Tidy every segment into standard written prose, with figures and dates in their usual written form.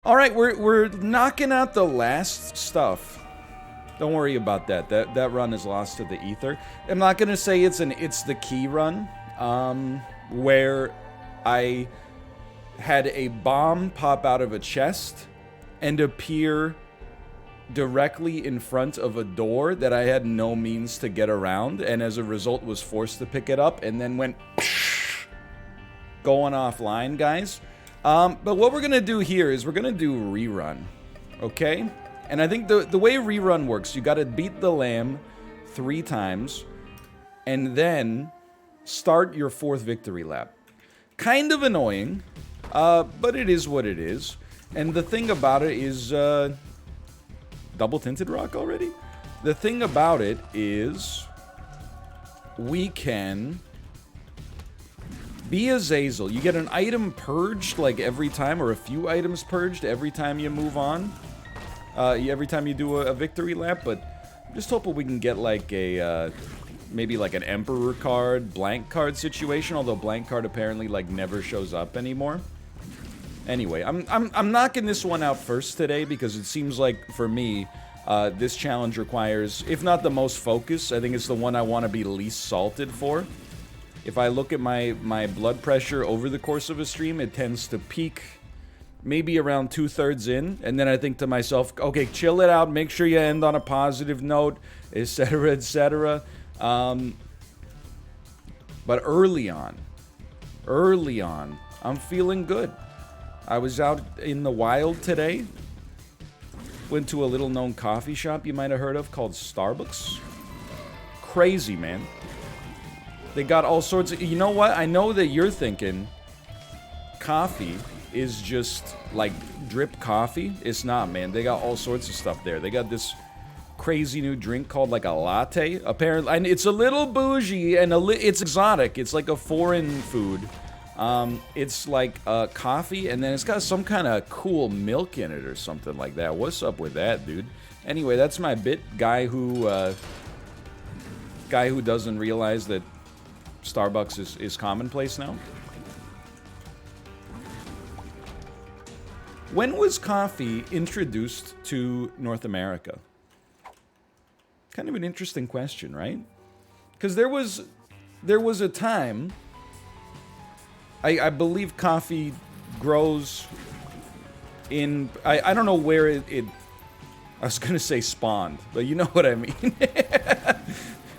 All right, we're knocking out the last stuff. Don't worry about that. That run is lost to the ether. I'm not gonna say it's the key run, where I had a bomb pop out of a chest and appear directly in front of a door that I had no means to get around, and as a result was forced to pick it up and then went going offline, guys. But what we're gonna do here is we're gonna do Rerun, okay? And I think the way Rerun works, you gotta beat the lamb 3 times and then start your 4th victory lap. Kind of annoying, but it is what it is. And the thing about it is, double tinted rock already? The thing about it is, we can be Azazel. You get an item purged like every time, or a few items purged every time you move on. Every time you do a victory lap, but I'm just hoping we can get like a, maybe like an Emperor card, blank card situation, although blank card apparently like never shows up anymore. Anyway, I'm knocking this one out first today because it seems like, for me, this challenge requires, if not the most focus, I think it's the one I want to be least salted for. If I look at my blood pressure over the course of a stream, it tends to peak maybe around 2/3 in, and then I think to myself, okay, chill it out, make sure you end on a positive note, etc., etc. But early on, I'm feeling good. I was out in the wild today. Went to a little-known coffee shop you might have heard of called Starbucks. Crazy, man. They got all sorts of... You know what? I know that you're thinking coffee is just, like, drip coffee. It's not, man. They got all sorts of stuff there. They got this crazy new drink called, like, a latte. Apparently, and it's a little bougie, and it's exotic. It's like a foreign food. It's like coffee, and then it's got some kind of cool milk in it or something like that. What's up with that, dude? Anyway, that's my bit. Guy who doesn't realize that Starbucks is commonplace now. When was coffee introduced to North America? Kind of an interesting question, right? Because there was a time... I believe coffee grows in... I don't know where it... I was going to say spawned, but you know what I mean.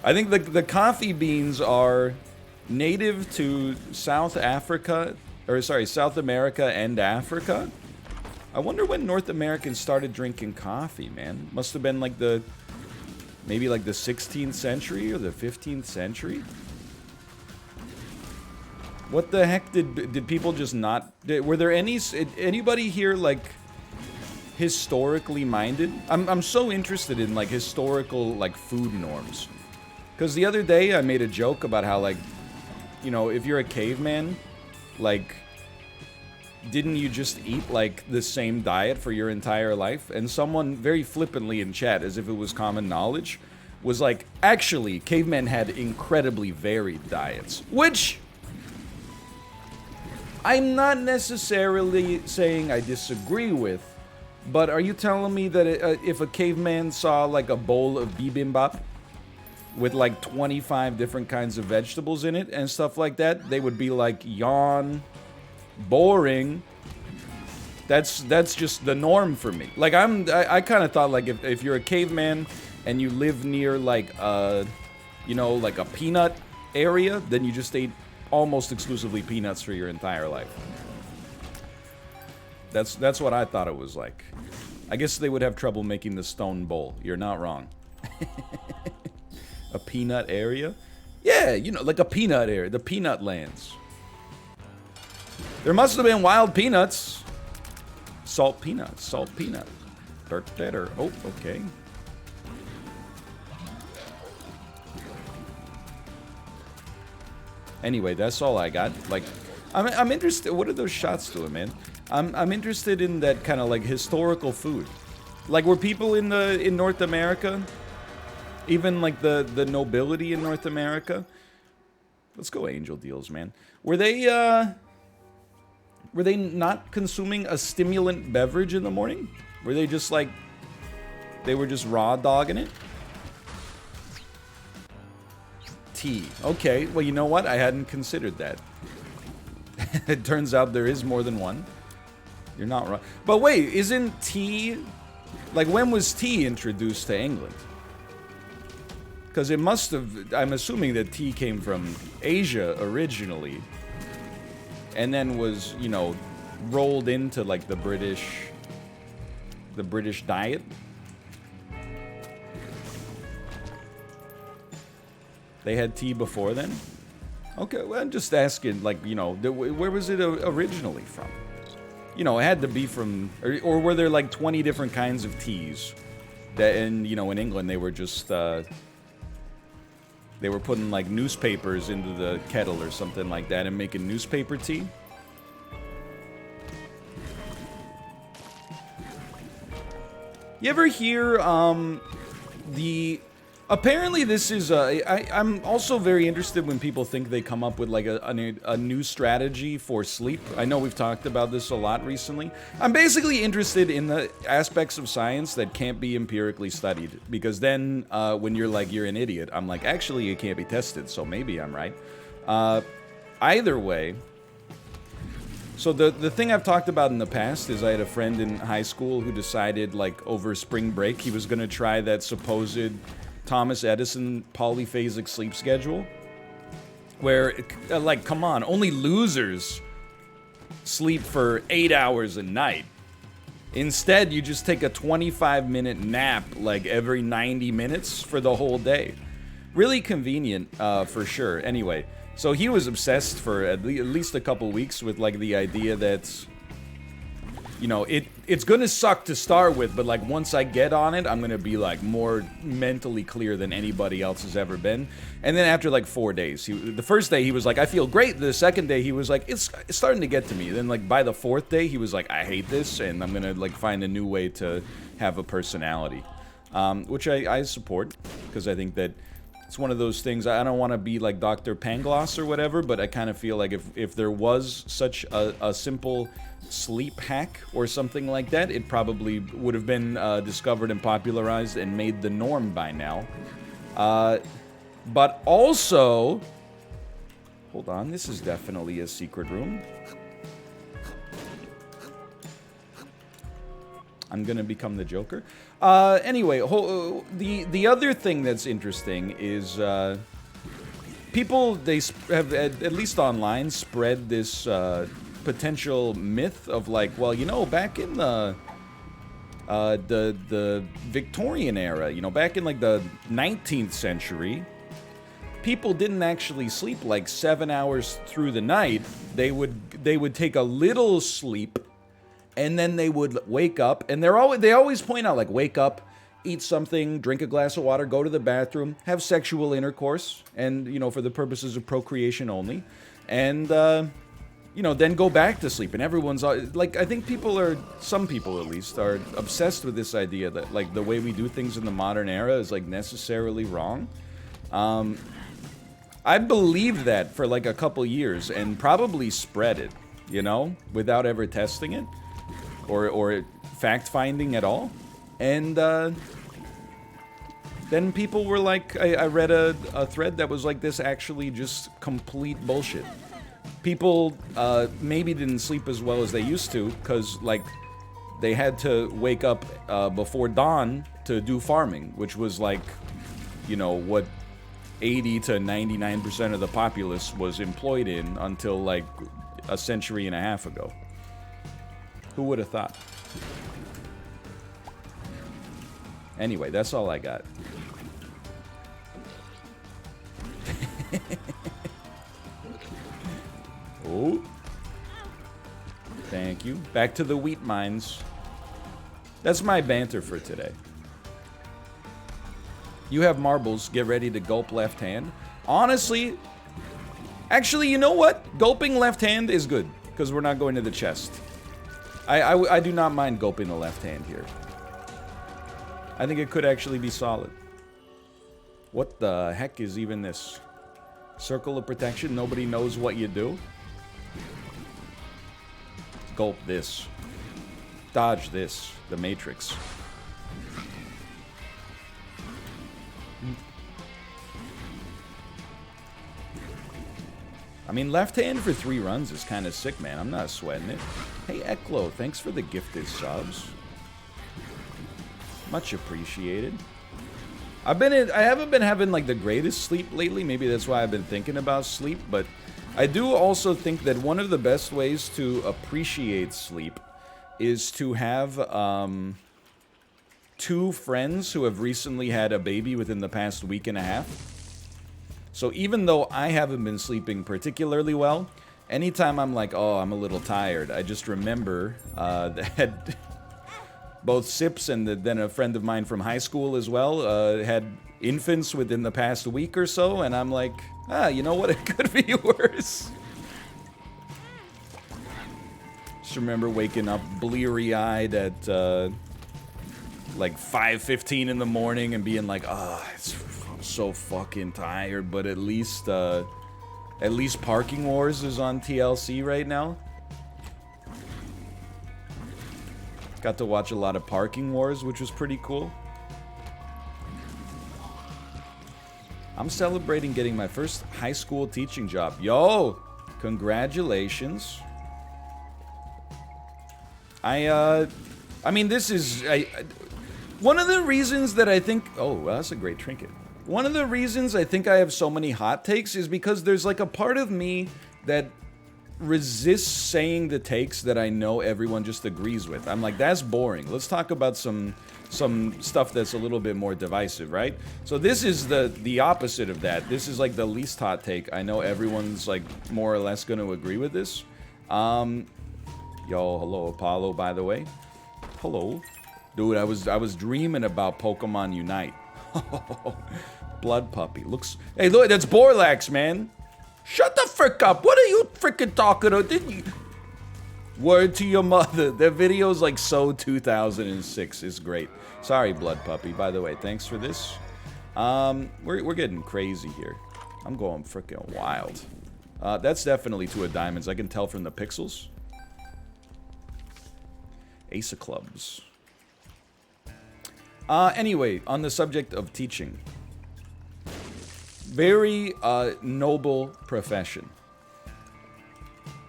I think the coffee beans are native to South America and Africa. I wonder when North Americans started drinking coffee, man. Must have been like maybe like the 16th century or the 15th century. What the heck did people just not... Were there anybody here, like, historically minded? I'm so interested in, like, historical, like, food norms. Because the other day I made a joke about how, like, you know, if you're a caveman, like, didn't you just eat, like, the same diet for your entire life? And someone very flippantly in chat, as if it was common knowledge, was like, actually, cavemen had incredibly varied diets. Which... I'm not necessarily saying I disagree with, but are you telling me that if a caveman saw like a bowl of bibimbap with like 25 different kinds of vegetables in it and stuff like that, they would be like, yawn, boring. That's just the norm for me. Like I kind of thought like if you're a caveman and you live near like you know, like a peanut area, then you just ate almost exclusively peanuts for your entire life. That's what I thought it was like. I guess they would have trouble making the stone bowl. You're not wrong. A peanut area? Yeah, you know, like a peanut area. The peanut lands. There must have been wild peanuts. Salt peanuts. Salt peanut. Dirt better. Oh, okay. Anyway, that's all I got. Like, I'm interested. What are those shots doing, man? I'm interested in that kind of like historical food. Like, were people in North America, even like the nobility in North America? Let's go angel deals, man. Were they Were they not consuming a stimulant beverage in the morning? Were they just like, they were just raw dogging it? Tea. Okay, well, you know what? I hadn't considered that. It turns out there is more than one. You're not wrong. But wait, isn't tea... Like, when was tea introduced to England? Because it must have... I'm assuming that tea came from Asia originally. And then was, you know, rolled into, like, the British diet. They had tea before then? Okay, well, I'm just asking, like, you know, where was it originally from? You know, it had to be from... Or were there, like, 20 different kinds of teas? That, and, you know, in England, they were just, they were putting, like, newspapers into the kettle or something like that and making newspaper tea? You ever hear, apparently this is, I'm also very interested when people think they come up with, like, a new strategy for sleep. I know we've talked about this a lot recently. I'm basically interested in the aspects of science that can't be empirically studied. Because then, when you're like, you're an idiot, I'm like, actually, it can't be tested, so maybe I'm right. Either way... So the thing I've talked about in the past is I had a friend in high school who decided, like, over spring break, he was gonna try that supposed Thomas Edison polyphasic sleep schedule. Where, like, come on, only losers sleep for 8 hours a night. Instead, you just take a 25-minute nap, like, every 90 minutes for the whole day. Really convenient, for sure. Anyway... So he was obsessed for at least a couple weeks with, like, the idea that, you know, it's gonna suck to start with, but, like, once I get on it, I'm gonna be, like, more mentally clear than anybody else has ever been. And then after, like, 4 days, the first day he was like, I feel great. The second day he was like, it's starting to get to me. Then, like, by the fourth day, he was like, I hate this, and I'm gonna, like, find a new way to have a personality. Which I support, because I think that it's one of those things. I don't want to be like Dr. Pangloss or whatever, but I kind of feel like if there was such a simple sleep hack or something like that, it probably would have been discovered and popularized and made the norm by now. But also... Hold on, this is definitely a secret room. I'm gonna become the Joker. Anyway, the other thing that's interesting is people, they have, at least online, spread this potential myth of, like, well, you know, back in the Victorian era, you know, back in, like, the 19th century, people didn't actually sleep, like, 7 hours through the night. They would take a little sleep, and then they would wake up, and they always point out, like, wake up, eat something, drink a glass of water, go to the bathroom, have sexual intercourse, and, you know, for the purposes of procreation only, and, you know, then go back to sleep. And everyone's, like, I think some people at least, are obsessed with this idea that, like, the way we do things in the modern era is, like, necessarily wrong. I believed that for, like, a couple years, and probably spread it, you know, without ever testing it. Or fact-finding at all. And, then people were like... I read a thread that was like, this actually just complete bullshit. People, maybe didn't sleep as well as they used to, because, like, they had to wake up, before dawn to do farming, which was, like, you know, what 80 to 99% of the populace was employed in until, like, a century and a half ago. Who would have thought? Anyway, that's all I got. Oh. Thank you. Back to the wheat mines. That's my banter for today. You have marbles. Get ready to gulp left hand. Honestly, actually, you know what? Gulping left hand is good, because we're not going to the chest. I do not mind gulping the left hand here. I think it could actually be solid. What the heck is even this? Circle of protection? Nobody knows what you do? Gulp this. Dodge this. The Matrix. I mean, left hand for 3 runs is kind of sick, man. I'm not sweating it. Hey, Eklo, thanks for the gifted subs. Much appreciated. I haven't been having, like, the greatest sleep lately. Maybe that's why I've been thinking about sleep. But I do also think that one of the best ways to appreciate sleep is to have 2 friends who have recently had a baby within the past week and a half. So even though I haven't been sleeping particularly well, anytime I'm like, oh, I'm a little tired, I just remember that both Sips and then a friend of mine from high school as well had infants within the past week or so, and I'm like, you know what, it could be worse. Just remember waking up bleary-eyed at like 5:15 in the morning and being like, I'm so fucking tired, but at least Parking Wars is on TLC right now. Got to watch a lot of Parking Wars, which was pretty cool. I'm celebrating getting my first high school teaching job. Yo, congratulations. I mean, this is one of the reasons that I think. Oh, well, that's a great trinket. One of the reasons I think I have so many hot takes is because there's like a part of me that resists saying the takes that I know everyone just agrees with. I'm like, that's boring. Let's talk about some stuff that's a little bit more divisive, right? So this is the opposite of that. This is like the least hot take. I know everyone's like more or less going to agree with this. Yo, hello Apollo, by the way. Hello. Dude, I was dreaming about Pokemon Unite. Blood puppy. Looks. Hey, look, that's Borlax, man. Shut the frick up. What are you frickin' talking about? Didn't you? Word to your mother. That video's like so 2006. It's great. Sorry, Blood Puppy. By the way, thanks for this. We're getting crazy here. I'm going frickin' wild. That's definitely 2 of diamonds. I can tell from the pixels. Ace of clubs. Anyway, on the subject of teaching. Very noble profession.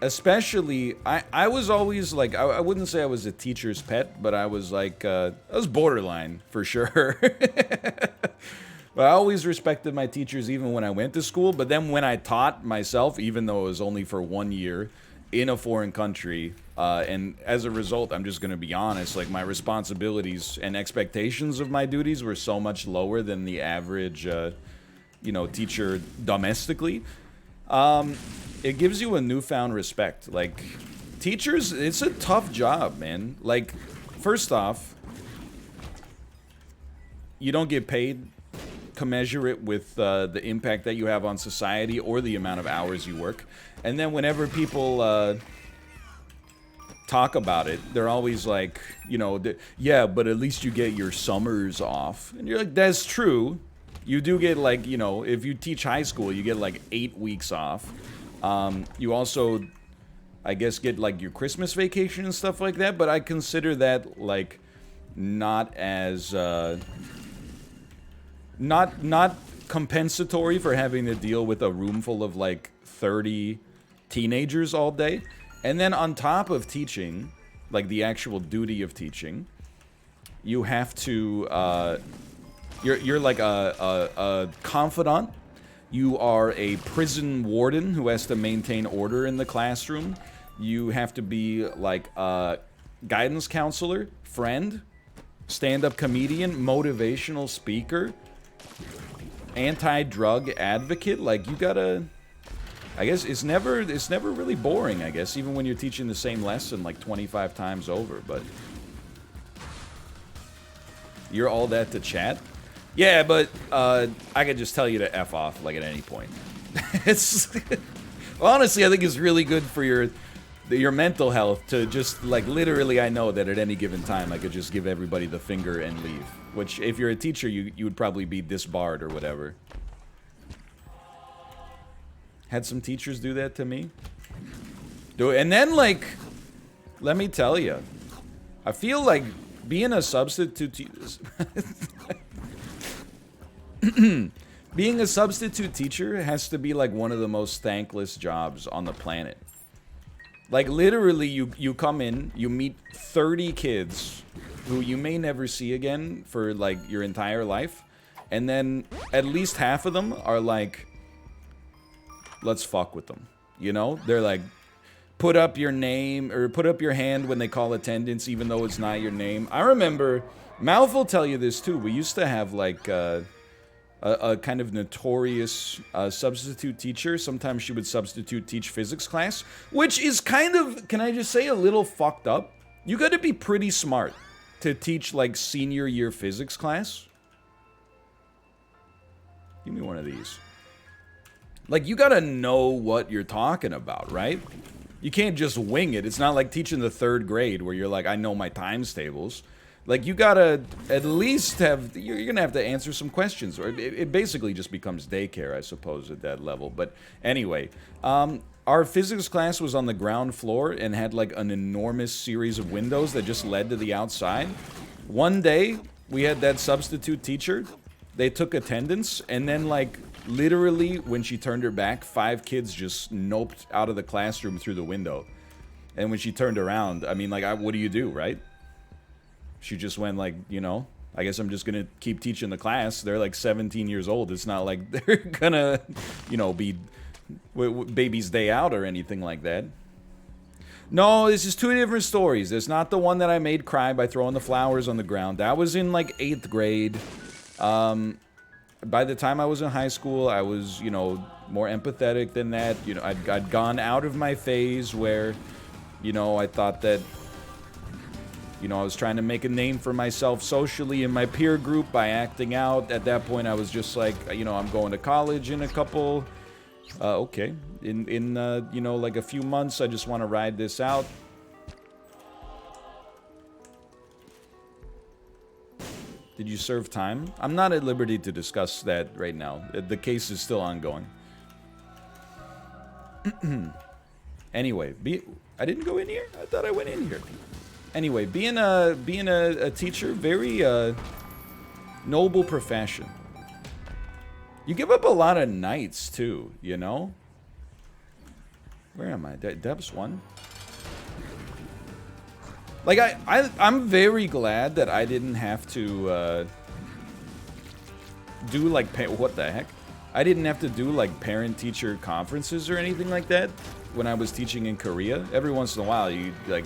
Especially, I was always like, I wouldn't say I was a teacher's pet, but I was like, I was borderline, for sure. But I always respected my teachers even when I went to school, but then when I taught myself, even though it was only for 1 year, in a foreign country, and as a result, I'm just gonna be honest, like, my responsibilities and expectations of my duties were so much lower than the average, you know, teacher domestically. It gives you a newfound respect. Like, teachers, it's a tough job, man. Like, first off, you don't get paid commensurate with the impact that you have on society or the amount of hours you work. And then whenever people talk about it, they're always like, you know, yeah, but at least you get your summers off. And you're like, that's true. You do get, like, you know, if you teach high school, you get like 8 weeks off. You also, I guess, get like your Christmas vacation and stuff like that, but I consider that like not as not compensatory for having to deal with a room full of like 30 teenagers all day. And then on top of teaching, like the actual duty of teaching, you have to you're like a confidant. You are a prison warden who has to maintain order in the classroom. You have to be like a guidance counselor, friend, stand-up comedian, motivational speaker, anti-drug advocate. Like, you gotta, I guess it's never really boring, I guess, even when you're teaching the same lesson like 25 times over. But you're all that to chat? Yeah, but I could just tell you to F off, like, at any point. It's honestly, I think it's really good for your mental health to just, like, literally, I know that at any given time I could just give everybody the finger and leave. Which, if you're a teacher, you would probably be disbarred or whatever. Had some teachers do that to me. And then, like, let me tell you, I feel like being a substitute being a substitute teacher has to be like one of the most thankless jobs on the planet. Like literally you come in, you meet 30 kids who you may never see again for like your entire life, and then at least half of them are like, let's fuck with them. You know? They're like, put up your name, or put up your hand when they call attendance, even though it's not your name. I remember, Malv will tell you this too, we used to have like a kind of notorious substitute teacher. Sometimes she would substitute teach physics class, which is kind of, can I just say, a little fucked up. You gotta be pretty smart to teach like senior year physics class. Give me one of these. Like, you gotta know what you're talking about, right? You can't just wing it. It's not like teaching the 3rd grade where you're like, I know my times tables. Like, you gotta at least have, you're gonna have to answer some questions. Or it basically just becomes daycare, I suppose, at that level. But anyway, our physics class was on the ground floor and had like an enormous series of windows that just led to the outside. One day, we had that substitute teacher. They took attendance, and then like, literally, when she turned her back, 5 kids just noped out of the classroom through the window. And when she turned around, I mean, like, what do you do, right? She just went like, you know, I guess I'm just gonna keep teaching the class. They're like 17 years old. It's not like they're gonna, you know, be baby's day out or anything like that. No, this is 2 different stories. It's not the one that I made cry by throwing the flowers on the ground. That was in like 8th grade. By the time I was in high school, I was, you know, more empathetic than that. You know, I'd gone out of my phase where, you know, I thought that, you know, I was trying to make a name for myself socially in my peer group by acting out. At that point, I was just like, you know, I'm going to college in a couple, okay. In you know, like a few months, I just want to ride this out. Did you serve time? I'm not at liberty to discuss that right now. The case is still ongoing. Anyway, I didn't go in here? I thought I went in here. Anyway, being a teacher, very noble profession. You give up a lot of nights too, you know? Where am I? Depths 1? Like, I'm very glad that I didn't have to do like, what the heck? I didn't have to do like parent-teacher conferences or anything like that when I was teaching in Korea. Every once in a while, you like,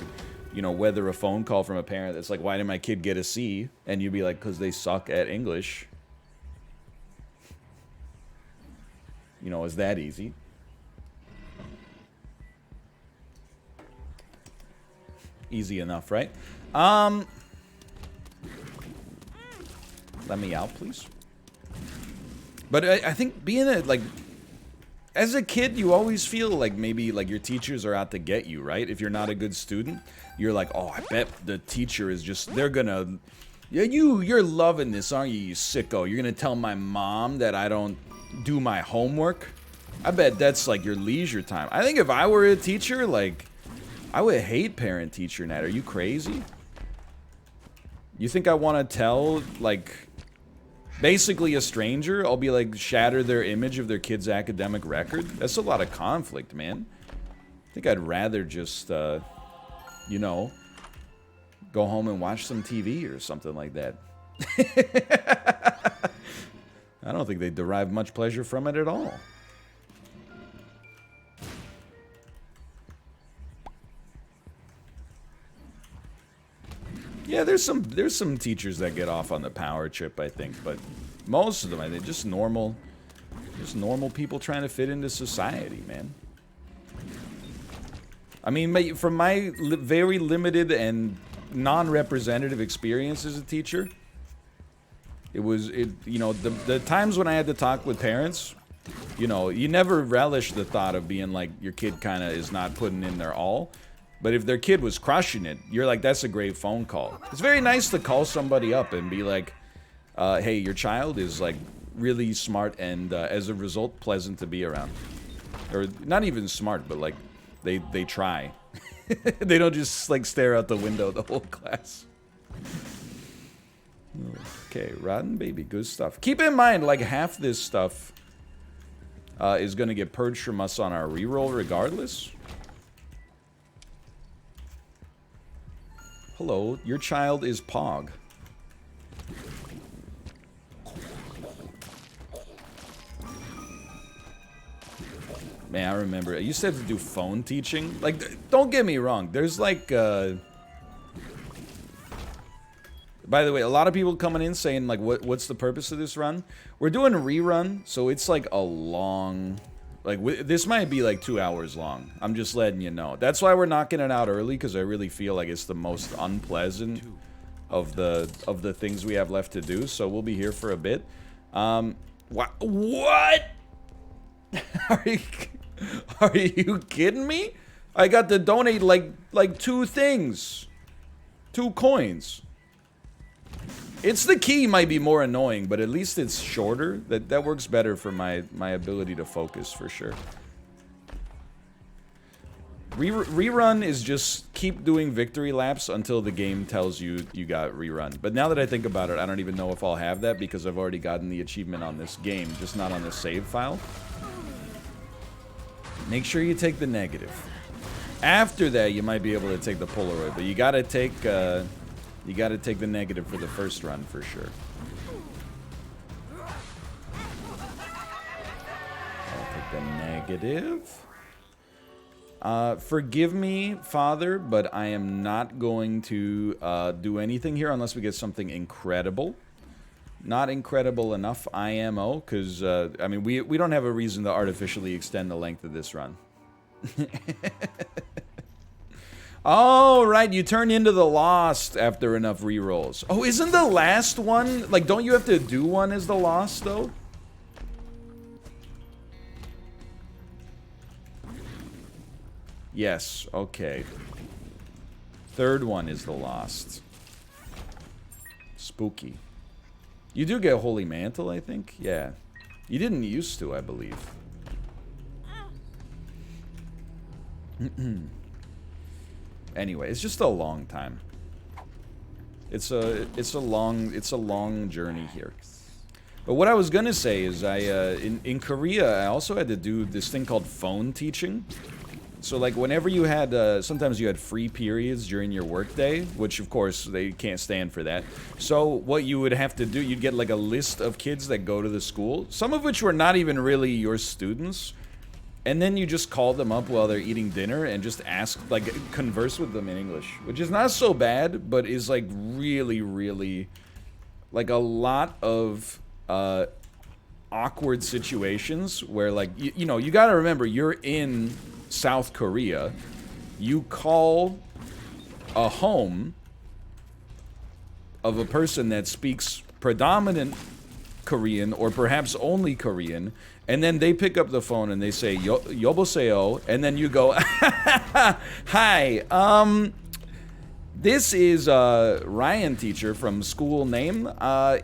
you know, weather a phone call from a parent that's like, why did my kid get a C? And you'd be like, because they suck at English. You know, it's that easy. Easy enough, right? Let me out, please. But I think being a, like, as a kid, you always feel like maybe, like, your teachers are out to get you, right? If you're not a good student, you're like, oh, I bet the teacher is just, they're gonna, yeah, you're loving this, aren't you, you sicko? You're gonna tell my mom that I don't do my homework? I bet that's, like, your leisure time. I think if I were a teacher, like, I would hate parent-teacher night. Are you crazy? You think I want to tell, like, basically a stranger? I'll be like, shatter their image of their kid's academic record? That's a lot of conflict, man. I think I'd rather just, you know, go home and watch some TV or something like that. I don't think they derive much pleasure from it at all. Yeah, there's some teachers that get off on the power trip, I think, but most of them, I think, just normal people trying to fit into society, man. I mean, from my very limited and non-representative experience as a teacher, you know, the times when I had to talk with parents, you know, you never relish the thought of being like, your kid kind of is not putting in their all. But if their kid was crushing it, you're like, that's a great phone call. It's very nice to call somebody up and be like, hey, your child is like really smart and as a result, pleasant to be around. Or not even smart, but like they try. They don't just like stare out the window the whole class. Okay, rotten baby, good stuff. Keep in mind, like half this stuff is gonna get purged from us on our reroll regardless. Hello, your child is Pog. Man, I remember. I used to have to do phone teaching. Like, don't get me wrong. There's like, by the way, a lot of people coming in saying, like, what's the purpose of this run? We're doing a rerun, so it's like a long... Like, this might be like 2 hours long. I'm just letting you know. That's why we're knocking it out early, because I really feel like it's the most unpleasant of the things we have left to do. So we'll be here for a bit. What? Are you kidding me? I got to donate like 2 things. 2 coins. It's the key might be more annoying, but at least it's shorter. That works better for my ability to focus for sure. Rerun is just keep doing victory laps until the game tells you you got rerun. But now that I think about it, I don't even know if I'll have that because I've already gotten the achievement on this game, just not on the save file. Make sure you take the negative. After that, you might be able to take the Polaroid, but you gotta take the negative for the first run for sure. I'll take the negative. Forgive me, Father, but I am not going to do anything here unless we get something incredible. Not incredible enough IMO, because, I mean, we don't have a reason to artificially extend the length of this run. Oh, right, you turn into the Lost after enough rerolls. Oh, isn't the last one... Like, don't you have to do one as the Lost, though? Yes, okay. Third one is the Lost. Spooky. You do get Holy Mantle, I think? Yeah. You didn't used to, I believe. Anyway, it's just a long time. It's a long journey here. But what I was gonna say is in Korea I also had to do this thing called phone teaching. So like whenever you had sometimes you had free periods during your workday, which of course they can't stand for that. So what you would have to do, you'd get like a list of kids that go to the school, some of which were not even really your students. And then you just call them up while they're eating dinner and just ask, like, converse with them in English. Which is not so bad, but is, like, really, really... Like, a lot of awkward situations where, like, you know, you gotta remember, you're in South Korea. You call a home of a person that speaks predominant Korean, or perhaps only Korean, and then they pick up the phone and they say, 여보세요, and then you go, hi, this is Ryan teacher from school name,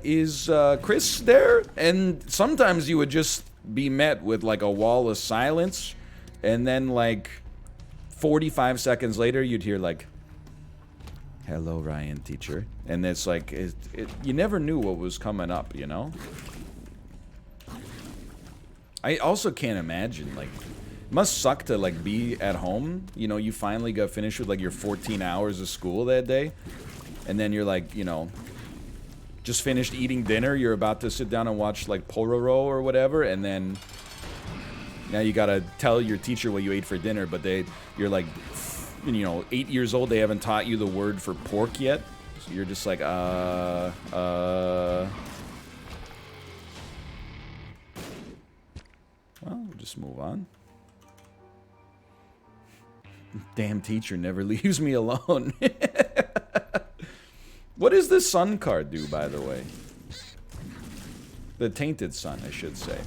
is Chris there? And sometimes you would just be met with like a wall of silence, and then like 45 seconds later you'd hear like, hello Ryan teacher, and it's like, you never knew what was coming up, you know? I also can't imagine, like, it must suck to, like, be at home. You know, you finally got finished with, like, your 14 hours of school that day. And then you're, like, you know, just finished eating dinner. You're about to sit down and watch, like, Pororo or whatever. And then now you gotta tell your teacher what you ate for dinner. But you're, like, you know, 8 years old. They haven't taught you the word for pork yet. So you're just like, Well, we'll just move on. Damn teacher never leaves me alone. What does the sun card do, by the way? The tainted sun, I should say.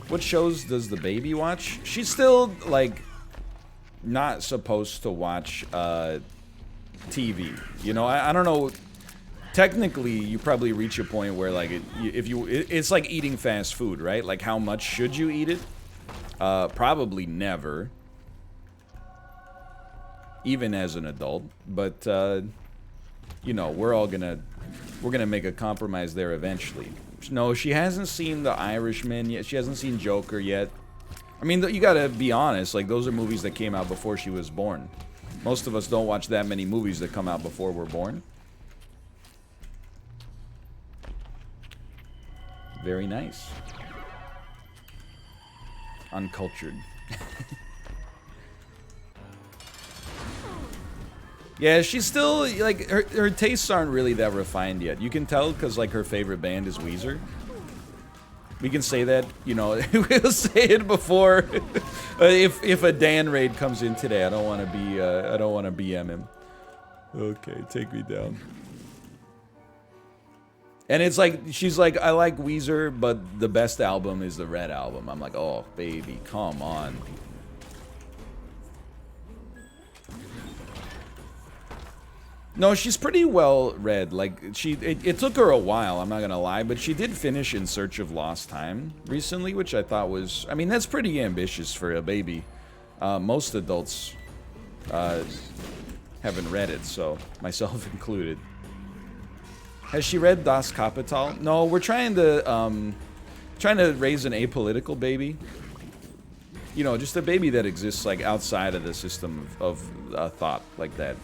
What shows does the baby watch? She's still, like, not supposed to watch TV. You know, I don't know... technically, you probably reach a point where, like, it's like eating fast food, right? Like, how much should you eat it? Probably never. Even as an adult. But, you know, we're gonna make a compromise there eventually. No, she hasn't seen The Irishman yet. She hasn't seen Joker yet. I mean, you gotta be honest, like, those are movies that came out before she was born. Most of us don't watch that many movies that come out before we're born. Very nice. Uncultured. Yeah, she's still, like, her tastes aren't really that refined yet. You can tell because, like, her favorite band is Weezer. We can say that, you know, we'll say it before. If a Dan raid comes in today, I don't want to BM him. Okay, take me down. And it's like, she's like, I like Weezer, but the best album is the Red Album. I'm like, oh, baby, come on. No, she's pretty well read. Like, it took her a while, I'm not gonna lie, but she did finish In Search of Lost Time recently, which I thought was, I mean, that's pretty ambitious for a baby. Most adults haven't read it, so myself included. Has she read Das Kapital? No, we're trying to raise an apolitical baby. You know, just a baby that exists, like, outside of the system of thought like that.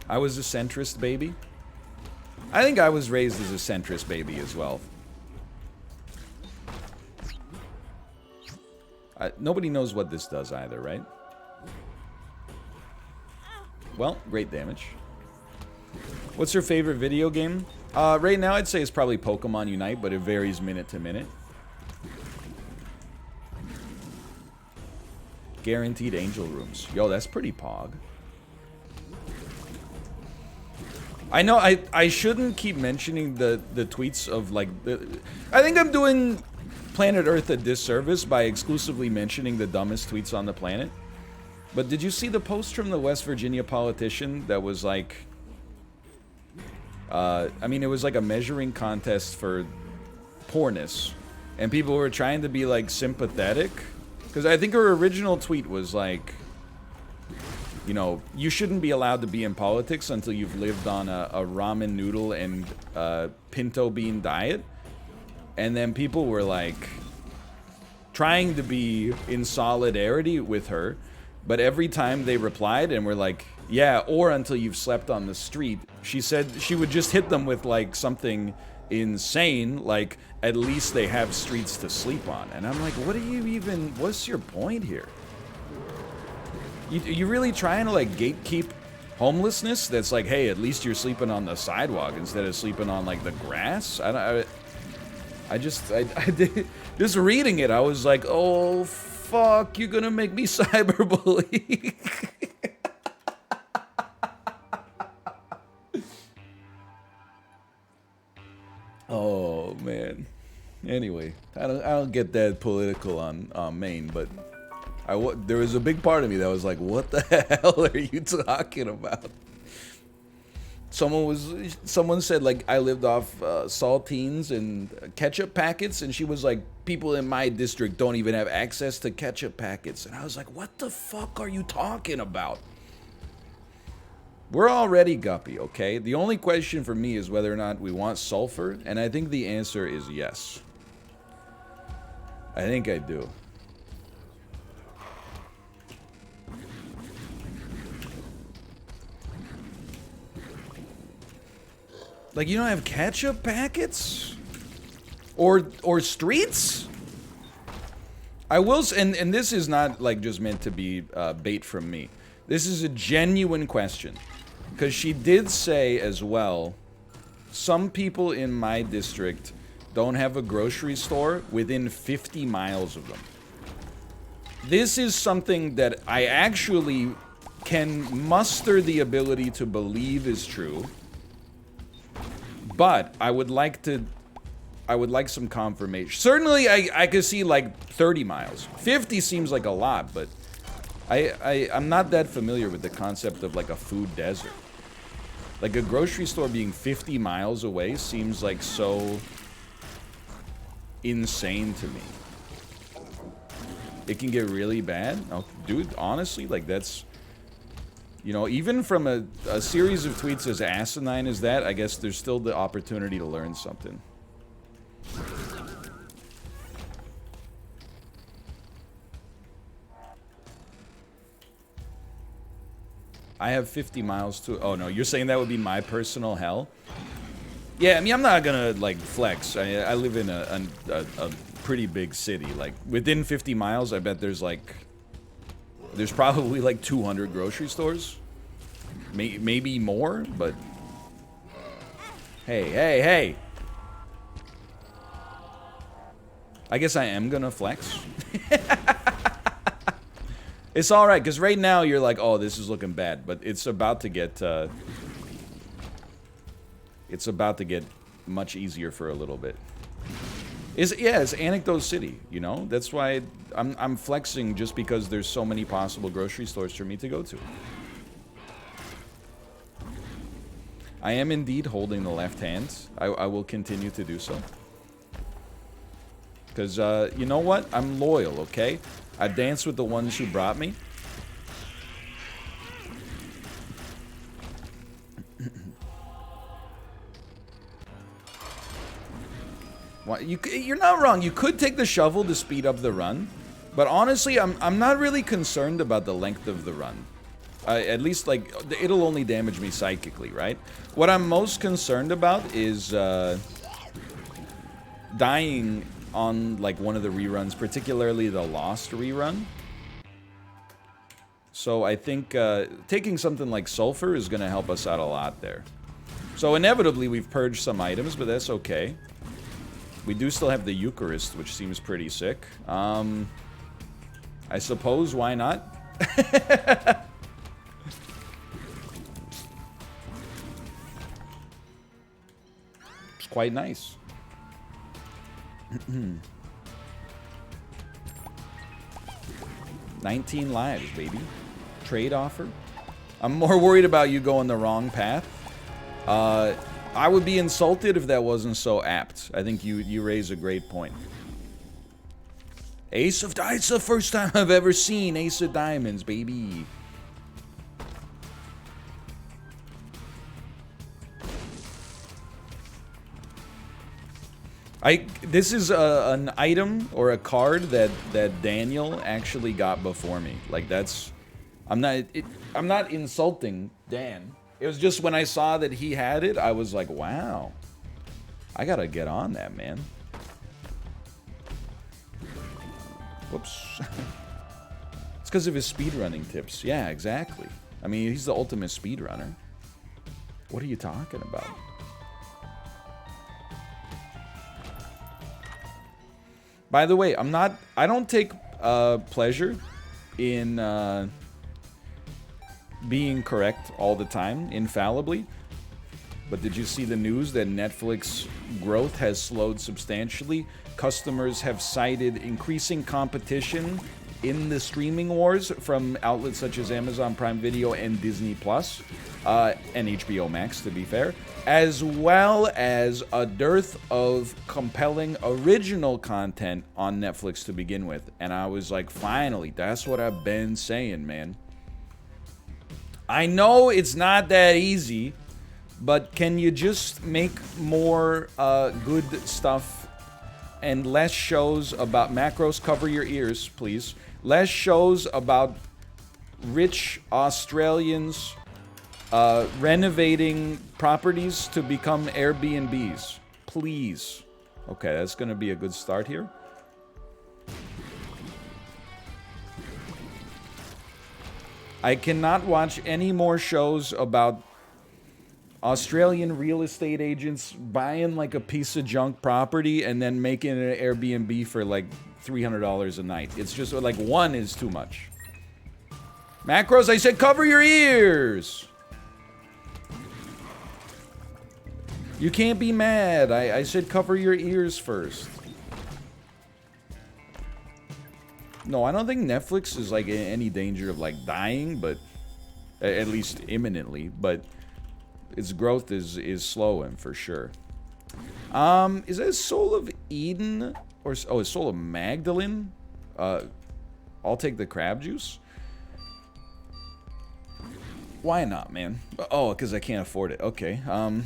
I was a centrist baby. I think I was raised as a centrist baby as well. Nobody knows what this does either, right? Well, great damage. What's your favorite video game? Right now I'd say it's probably Pokemon Unite, but it varies minute to minute. Guaranteed angel rooms. Yo, that's pretty pog. I know I shouldn't keep mentioning the tweets of, like, I think I'm doing Planet Earth a disservice by exclusively mentioning the dumbest tweets on the planet. But did you see the post from the West Virginia politician that was like, I mean, it was like a measuring contest for poorness, and people were trying to be, like, sympathetic, because I think her original tweet was like, you know, you shouldn't be allowed to be in politics until you've lived on a ramen noodle and pinto bean diet. And then people were, like, trying to be in solidarity with her, but every time they replied and were like, yeah, or until you've slept on the street, she said she would just hit them with, like, something insane, like, at least they have streets to sleep on. And I'm like, what are you even, what's your point here? You really trying to, like, gatekeep homelessness? That's like, hey, at least you're sleeping on the sidewalk instead of sleeping on, like, the grass? I did, just reading it, I was like, oh, fuck, you're gonna make me cyberbully. Oh, man. Anyway, I don't get that political on Maine, but there was a big part of me that was like, what the hell are you talking about? Someone said, like, I lived off saltines and ketchup packets, and she was like, people in my district don't even have access to ketchup packets. And I was like, what the fuck are you talking about? We're already guppy, okay? The only question for me is whether or not we want sulfur, and I think the answer is yes. I think I do. Like, you don't have ketchup packets? Or streets? I will say, and this is not, like, just meant to be bait from me. This is a genuine question. Because she did say as well, some people in my district don't have a grocery store within 50 miles of them. This is something that I actually can muster the ability to believe is true. But I would like some confirmation. Certainly, I could see, like, 30 miles. 50 seems like a lot, but I'm not that familiar with the concept of like a food desert. Like a grocery store being 50 miles away seems like so insane to me. It can get really bad. Oh, dude, honestly, like that's... You know, even from a series of tweets as asinine as that, I guess there's still the opportunity to learn something. I have 50 miles to... Oh, no, you're saying that would be my personal hell? Yeah, I mean, I'm not gonna, like, flex. I live in a pretty big city. Like, within 50 miles, I bet there's, like... There's probably, like, 200 grocery stores. Maybe more, but... Hey, hey, hey! I guess I am gonna flex. It's alright, because right now you're like, oh, this is looking bad, but it's about to get, it's about to get much easier for a little bit. Yeah, it's Anecdote City, you know? That's why I'm flexing just because there's so many possible grocery stores for me to go to. I am indeed holding the left hand. I will continue to do so. Because, you know what? I'm loyal, okay? I dance with the ones who brought me. You're not wrong. You could take the shovel to speed up the run. But honestly, I'm not really concerned about the length of the run. At least, like, it'll only damage me psychically, right? What I'm most concerned about is dying on, like, one of the reruns, particularly the Lost rerun. So I think taking something like Sulfur is going to help us out a lot there. So inevitably, we've purged some items, but that's okay. We do still have the Eucharist, which seems pretty sick. I suppose, why not? It's quite nice. 19 lives, baby. Trade offer. I'm more worried about you going the wrong path. I would be insulted if that wasn't so apt. I think you raise a great point. Ace of Diamonds, the first time I've ever seen Ace of Diamonds, baby. This is an item or a card that Daniel actually got before me. Like that's, I'm not insulting Dan. It was just when I saw that he had it, I was like, wow, I gotta get on that, man. Whoops. It's because of his speedrunning tips. Yeah, exactly. I mean, he's the ultimate speedrunner. What are you talking about? By the way, I don't take pleasure in being correct all the time, infallibly. But did you see the news that Netflix growth has slowed substantially? Customers have cited increasing competition in the streaming wars from outlets such as Amazon Prime Video and Disney Plus, and HBO Max, to be fair, as well as a dearth of compelling original content on Netflix to begin with. And I was like, finally, that's what I've been saying, man. I know it's not that easy, but can you just make more good stuff and less shows about macros? Cover your ears, please. Less shows about rich Australians renovating properties to become Airbnbs. Please. Okay, that's going to be a good start here. I cannot watch any more shows about Australian real estate agents buying like a piece of junk property and then making it an Airbnb for like $300 a night. It's just like one is too much. Macros, I said cover your ears. You can't be mad. I said cover your ears first. No, I don't think Netflix is like in any danger of like dying, but at least imminently. But its growth is slowing for sure. Is that Soul of Eden or is Soul of Magdalene? I'll take the crab juice. Why not, man? Oh, because I can't afford it. Okay. I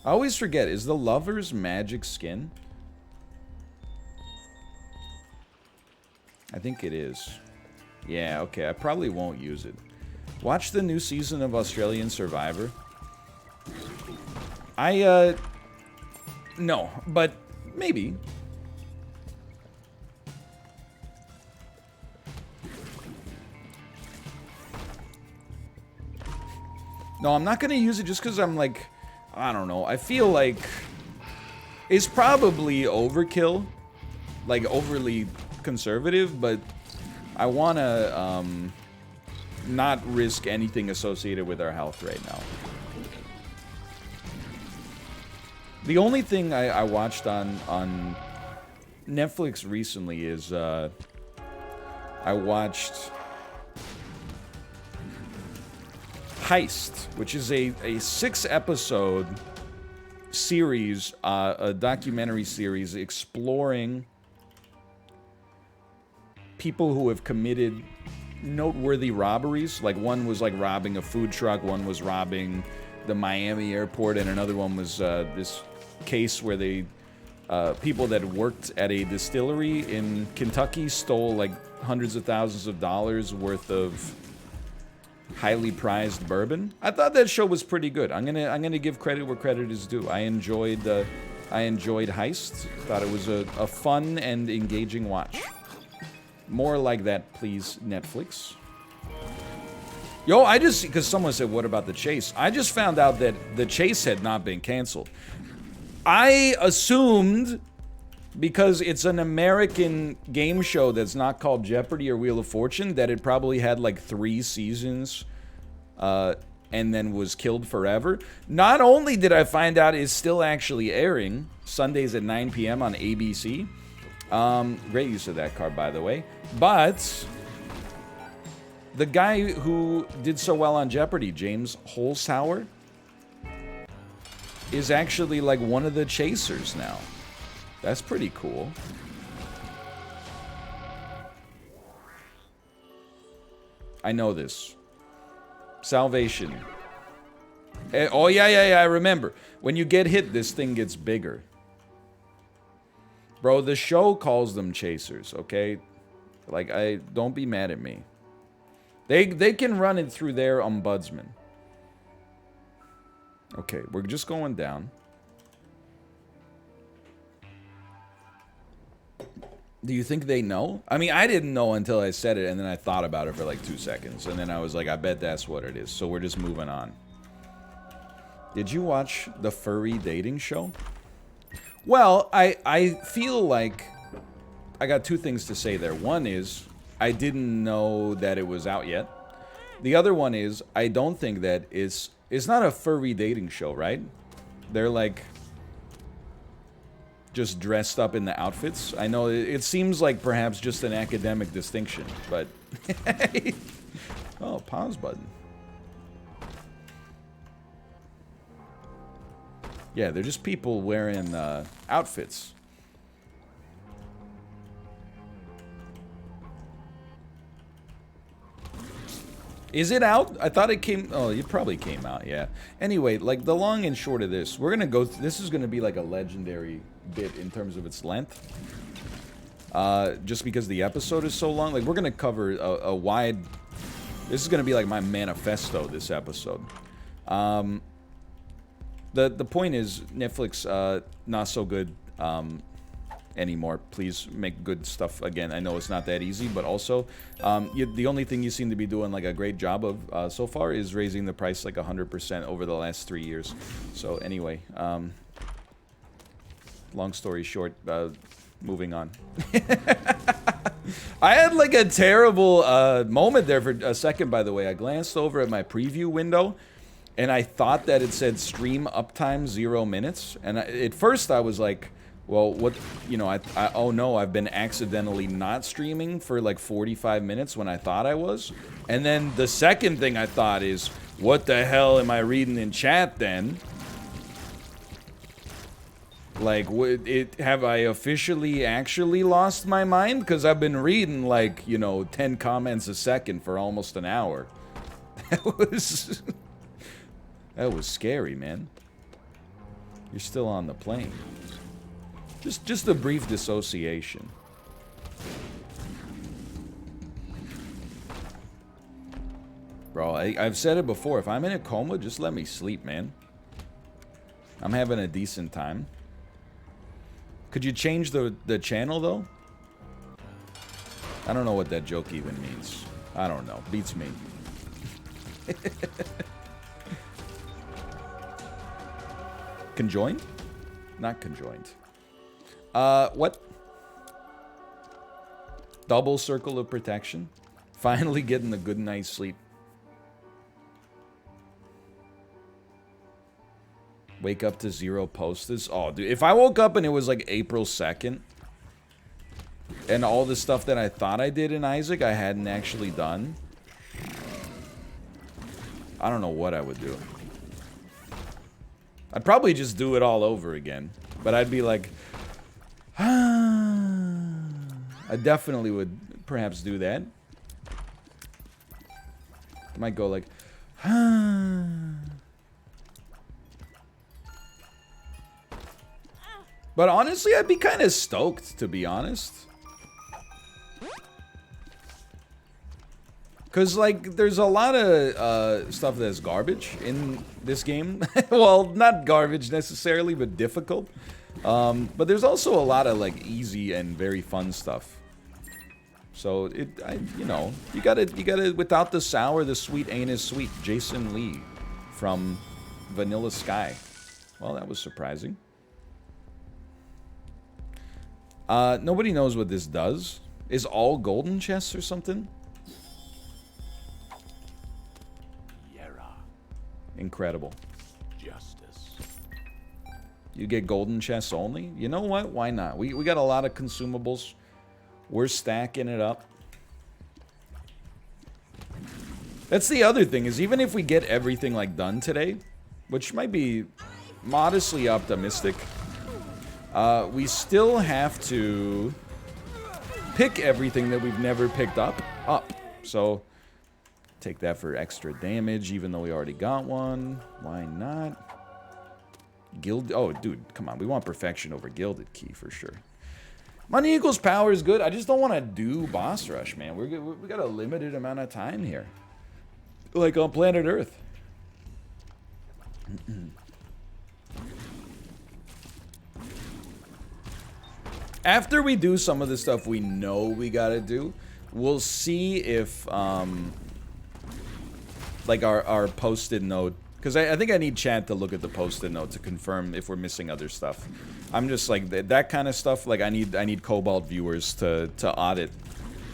always forget. Is the Lover's Magic skin? I think it is. Yeah, okay. I probably won't use it. Watch the new season of Australian Survivor. No, but maybe. No, I'm not gonna use it just because I'm like, I don't know. I feel like it's probably overkill, like overly conservative, but I wanna not risk anything associated with our health right now. The only thing I watched on Netflix recently is I watched Heist, which is a 6-episode series, a documentary series exploring people who have committed noteworthy robberies. Like, one was like robbing a food truck, one was robbing the Miami airport, and another one was this case where they people that worked at a distillery in Kentucky stole like hundreds of thousands of dollars worth of highly prized bourbon. I thought that show was pretty good. I'm gonna give credit where credit is due. I enjoyed Heist. Thought it was a fun and engaging watch. More like that, please, Netflix. Yo, because someone said, what about The Chase? I just found out that The Chase had not been canceled. I assumed, because it's an American game show that's not called Jeopardy or Wheel of Fortune, that it probably had like 3 seasons and then was killed forever. Not only did I find out it's still actually airing Sundays at 9 p.m. on ABC. Great use of that card, by the way. But the guy who did so well on Jeopardy, James Holzhauer, is actually like one of the chasers now. That's pretty cool. I know this. Salvation. Oh, yeah, I remember. When you get hit, this thing gets bigger. Bro, the show calls them chasers, okay? Like, don't be mad at me. They can run it through their ombudsman. Okay, we're just going down. Do you think they know? I mean, I didn't know until I said it, and then I thought about it for like 2 seconds. And then I was like, I bet that's what it is. So we're just moving on. Did you watch the furry dating show? Well, I feel like I got 2 things to say there. One is, I didn't know that it was out yet. The other one is, I don't think that it's not a furry dating show, right? They're like just dressed up in the outfits. I know it seems like perhaps just an academic distinction, but oh, pause button. Yeah, they're just people wearing outfits. Is it out? I thought it came... Oh, it probably came out, yeah. Anyway, like, the long and short of this, we're gonna go... This is gonna be like a legendary bit in terms of its length. Just because the episode is so long. Like, we're gonna cover a wide... This is gonna be like my manifesto, this episode. The point is, Netflix, not so good anymore. Please make good stuff again. I know it's not that easy, but also, the only thing you seem to be doing like a great job of so far is raising the price like 100% over the last 3 years. So anyway, long story short, moving on. I had like a terrible moment there for a second, by the way. I glanced over at my preview window, and I thought that it said stream uptime 0 minutes. And at first I was like, Well, what, you know, oh no, I've been accidentally not streaming for like 45 minutes when I thought I was. And then the second thing I thought is, what the hell am I reading in chat then? Like, have I officially actually lost my mind? Because I've been reading like, you know, 10 comments a second for almost an hour. That was scary, man. You're still on the plane. Just a brief dissociation. Bro, I've said it before. If I'm in a coma, just let me sleep, man. I'm having a decent time. Could you change the channel, though? I don't know what that joke even means. I don't know. Beats me. Conjoined? Not conjoined. What? Double circle of protection? Finally getting a good night's sleep. Wake up to 0 posters? Oh, dude. If I woke up and it was like April 2nd, and all the stuff that I thought I did in Isaac I hadn't actually done, I don't know what I would do. I'd probably just do it all over again. But I'd be like, I definitely would perhaps do that. I might go like, But honestly, I'd be kind of stoked, to be honest. Because, like, there's a lot of stuff that's garbage in this game. Well, not garbage necessarily, but difficult. But there's also a lot of, like, easy and very fun stuff. So, you know, you gotta, without the sour, the sweet ain't as sweet. Jason Lee from Vanilla Sky. Well, that was surprising. Nobody knows what this does. Is all golden chests or something? Incredible. Justice. You get golden chests only? You know what? Why not? We got a lot of consumables. We're stacking it up. That's the other thing, is even if we get everything like done today, which might be modestly optimistic, we still have to pick everything that we've never picked up. So take that for extra damage, even though we already got one. Why not? Guild. Oh, dude, come on. We want perfection over Gilded Key for sure. Money equals power is good. I just don't want to do boss rush, man. We got a limited amount of time here, like on planet Earth. After we do some of the stuff we know we gotta do, we'll see if like our post-it note, because I think I need chat to look at the post-it note to confirm if we're missing other stuff. I'm just like that kind of stuff. Like I need Cobalt viewers to audit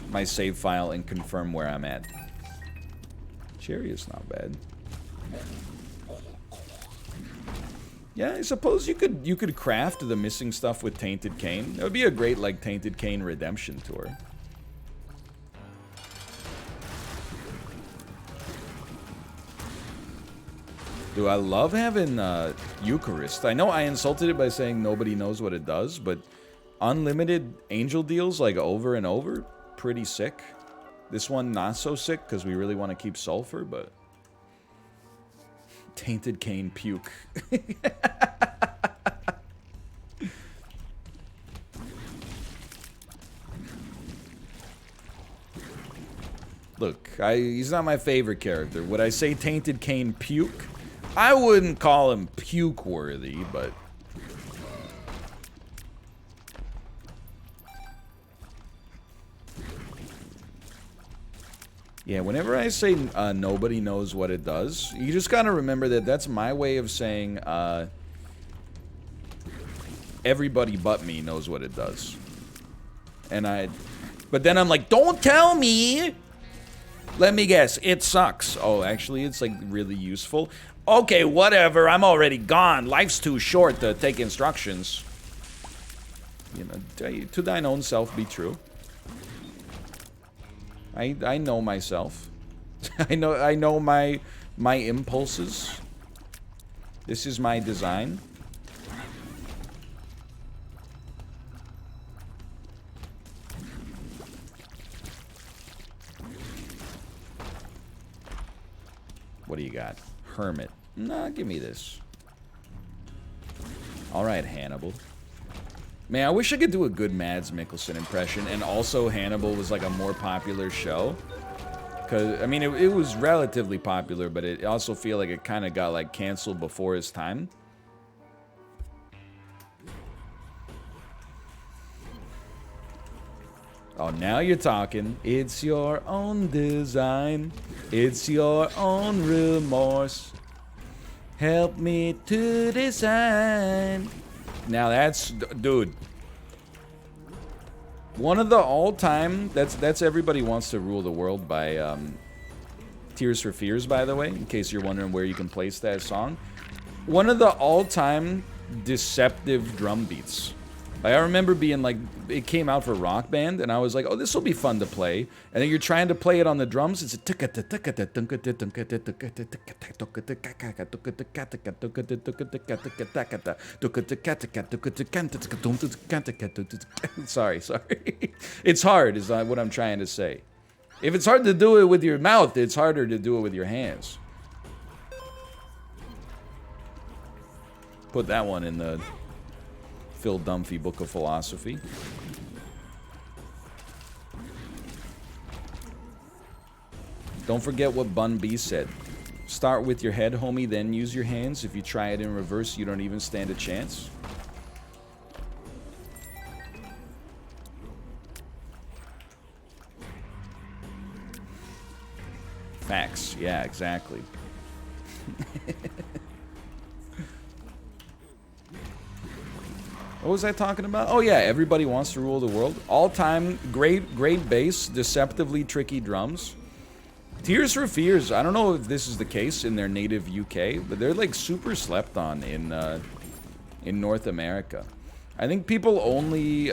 my save file and confirm where I'm at. Cherry is not bad. Yeah, I suppose you could craft the missing stuff with Tainted Cane. It would be a great like Tainted Cane redemption tour. Dude, I love having Eucharist. I know I insulted it by saying nobody knows what it does, but unlimited angel deals like over and over, pretty sick. This one not so sick because we really want to keep sulfur, but Tainted Cane puke. Look, he's not my favorite character. Would I say Tainted Cane puke? I wouldn't call him puke-worthy, but... yeah, whenever I say nobody knows what it does, you just gotta remember that that's my way of saying everybody but me knows what it does. And but then I'm like, don't tell me! Let me guess, it sucks. Oh, actually, it's like really useful. Okay, whatever, I'm already gone. Life's too short to take instructions. You know, to thine own self be true. I know myself. I know my impulses. This is my design. What do you got? Hermit. Nah, give me this. Alright, Hannibal. Man, I wish I could do a good Mads Mikkelsen impression, and also Hannibal was like a more popular show. Because, I mean, it was relatively popular, but it also feel like it kind of got like canceled before its time. Oh, now you're talking. It's your own design. It's your own remorse. Help me to design. Now that's, dude. One of the all-time, that's Everybody Wants to Rule the World by Tears for Fears, by the way, in case you're wondering where you can place that song. One of the all-time deceptive drum beats. Like, I remember being like, it came out for Rock Band, and I was like, oh, this will be fun to play. And then you're trying to play it on the drums, it's a sorry. It's hard, is what I'm trying to say. If it's hard to do it with your mouth, it's harder to do it with your hands. Put that one in the Phil Dunphy Book of Philosophy. Don't forget what Bun B said. Start with your head, homie, then use your hands. If you try it in reverse, you don't even stand a chance. Facts. Yeah, exactly. What was I talking about? Oh yeah, Everybody Wants to Rule the World. All-time great bass, deceptively tricky drums. Tears for Fears, I don't know if this is the case in their native UK, but they're like super slept on in North America. I think people only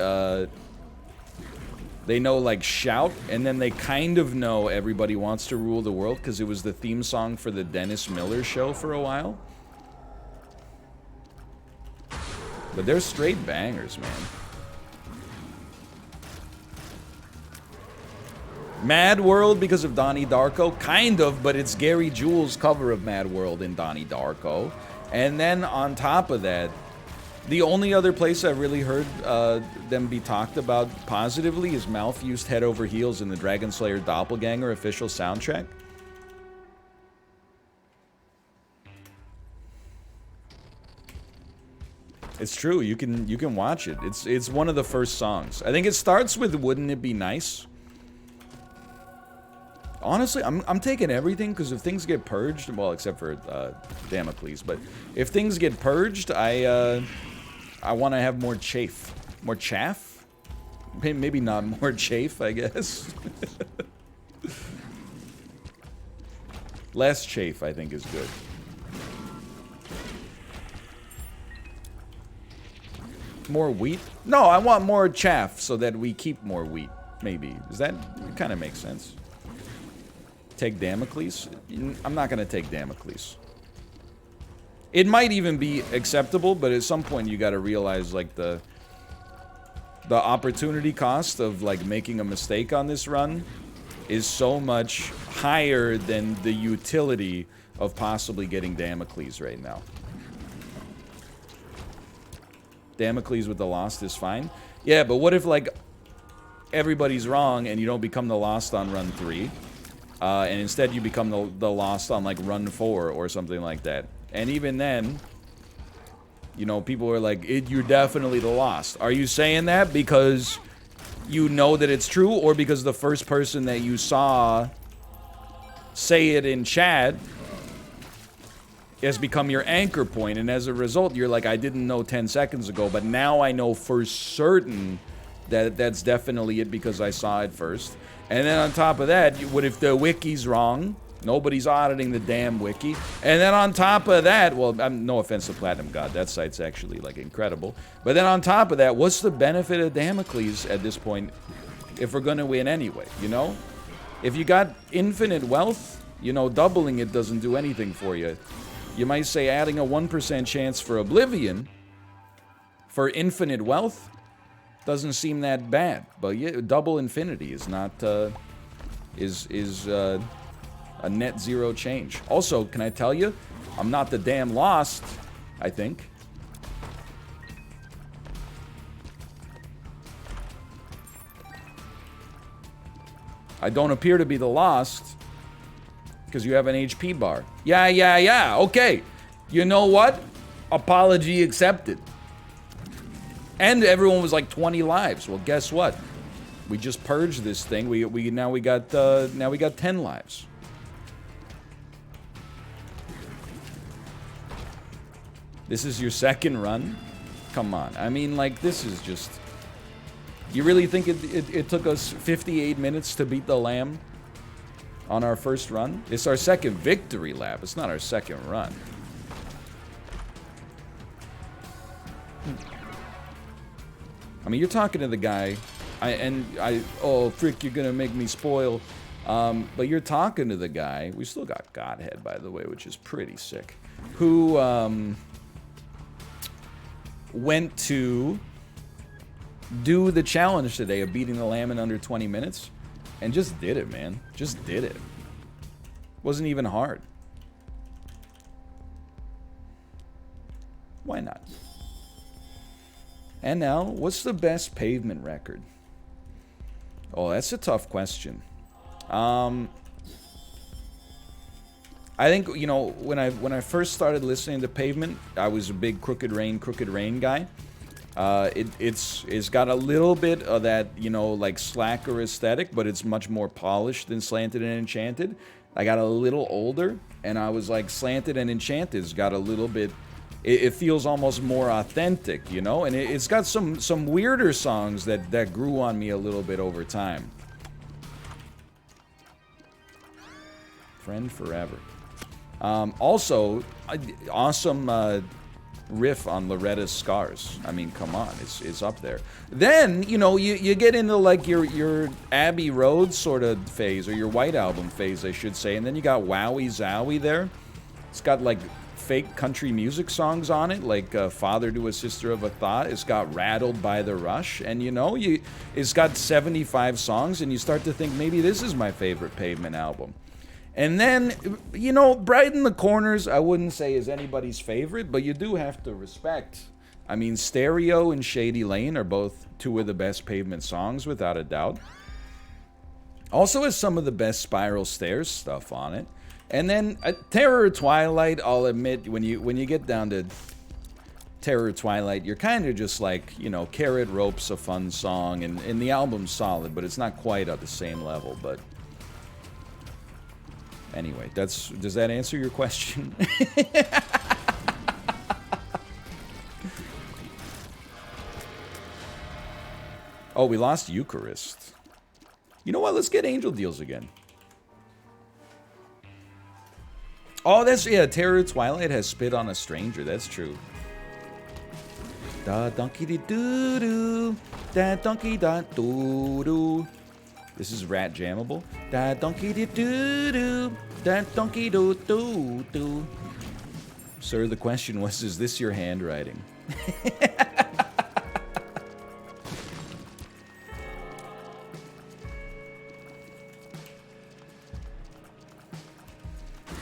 they know like Shout, and then they kind of know Everybody Wants to Rule the World because it was the theme song for the Dennis Miller Show for a while. But they're straight bangers, man. Mad World because of Donnie Darko? Kind of, but it's Gary Jules' cover of Mad World in Donnie Darko. And then on top of that, the only other place I've really heard them be talked about positively is Mouth used Head Over Heels in the Dragon Slayer Doppelganger official soundtrack. It's true. You can watch it. It's one of the first songs. I think it starts with "Wouldn't It Be Nice." Honestly, I'm taking everything because if things get purged, well, except for Damocles, but if things get purged, I want to have more chafe, more chaff. Maybe not more chafe, I guess. Less chafe, I think, is good. More wheat? No, I want more chaff so that we keep more wheat. Maybe. Does that kind of make sense? Take Damocles? I'm not going to take Damocles. It might even be acceptable, but at some point you got to realize like the opportunity cost of like making a mistake on this run is so much higher than the utility of possibly getting Damocles right now. Damocles with the Lost is fine. Yeah, but what if, like, everybody's wrong and you don't become the Lost on run 3? And instead you become the Lost on, like, run 4 or something like that. And even then, you know, people are like, you're definitely the Lost. Are you saying that because you know that it's true, or because the first person that you saw say it in chat has become your anchor point, and as a result, you're like, I didn't know 10 seconds ago, but now I know for certain that that's definitely it because I saw it first. And then on top of that, what if the wiki's wrong? Nobody's auditing the damn wiki. And then on top of that, well, no offense to Platinum God, that site's actually, like, incredible. But then on top of that, what's the benefit of Damocles at this point if we're gonna win anyway, you know? If you got infinite wealth, you know, doubling it doesn't do anything for you. You might say adding a 1% chance for Oblivion for infinite wealth doesn't seem that bad. But yeah, double infinity is not, a net zero change. Also, can I tell you, I'm not the damn lost, I think. I don't appear to be the lost, because you have an HP bar. Yeah, okay. You know what? Apology accepted. And everyone was like 20 lives. Well, guess what? We just purged this thing. Now we got 10 lives. This is your second run? Come on. I mean, like, this is just... You really think it took us 58 minutes to beat the Lamb on our first run? It's our second victory lap. It's not our second run. I mean, you're talking to the guy... Oh, frick, you're gonna make me spoil. But you're talking to the guy... We still got Godhead, by the way, which is pretty sick. Who, went to do the challenge today of beating the Lamb in under 20 minutes and just did it, man. Just did it. Wasn't even hard. Why not? And now, what's the best pavement record? Oh, that's a tough question. I think, you know, when I first started listening to Pavement, I was a big Crooked Rain guy. It's got a little bit of that, you know, like slacker aesthetic, but it's much more polished than Slanted and Enchanted. I got a little older, and I was like, Slanted and Enchanted's got a little bit... It feels almost more authentic, you know? And it's got some weirder songs that grew on me a little bit over time. Friend Forever. Also, awesome riff on Loretta's Scars. I mean, come on, it's up there. Then, you know, you get into like your Abbey Road sort of phase, or your White Album phase, I should say, and then you got Wowie Zowie there. It's got like fake country music songs on it, like Father to a Sister of a Thought. It's got Rattled by the Rush, and you know, it's got 75 songs, and you start to think, maybe this is my favorite Pavement album. And then, you know, Brighten the Corners, I wouldn't say is anybody's favorite, but you do have to respect. I mean, Stereo and Shady Lane are both two of the best Pavement songs, without a doubt. Also has some of the best Spiral Stairs stuff on it. And then Terror Twilight, I'll admit, when you get down to Terror Twilight, you're kind of just like, you know, Carrot Rope's a fun song, and the album's solid, but it's not quite at the same level, but... Anyway, does that answer your question? Oh, we lost Eucharist. You know what? Let's get Angel Deals again. Oh, yeah, Terror Twilight has Spit on a Stranger. That's true. Da donkey doo doo, da donkey da doo doo. This is Rat Jammable. Da donkey doo doo, da donkey doo doo doo. Sir, the question was, is this your handwriting?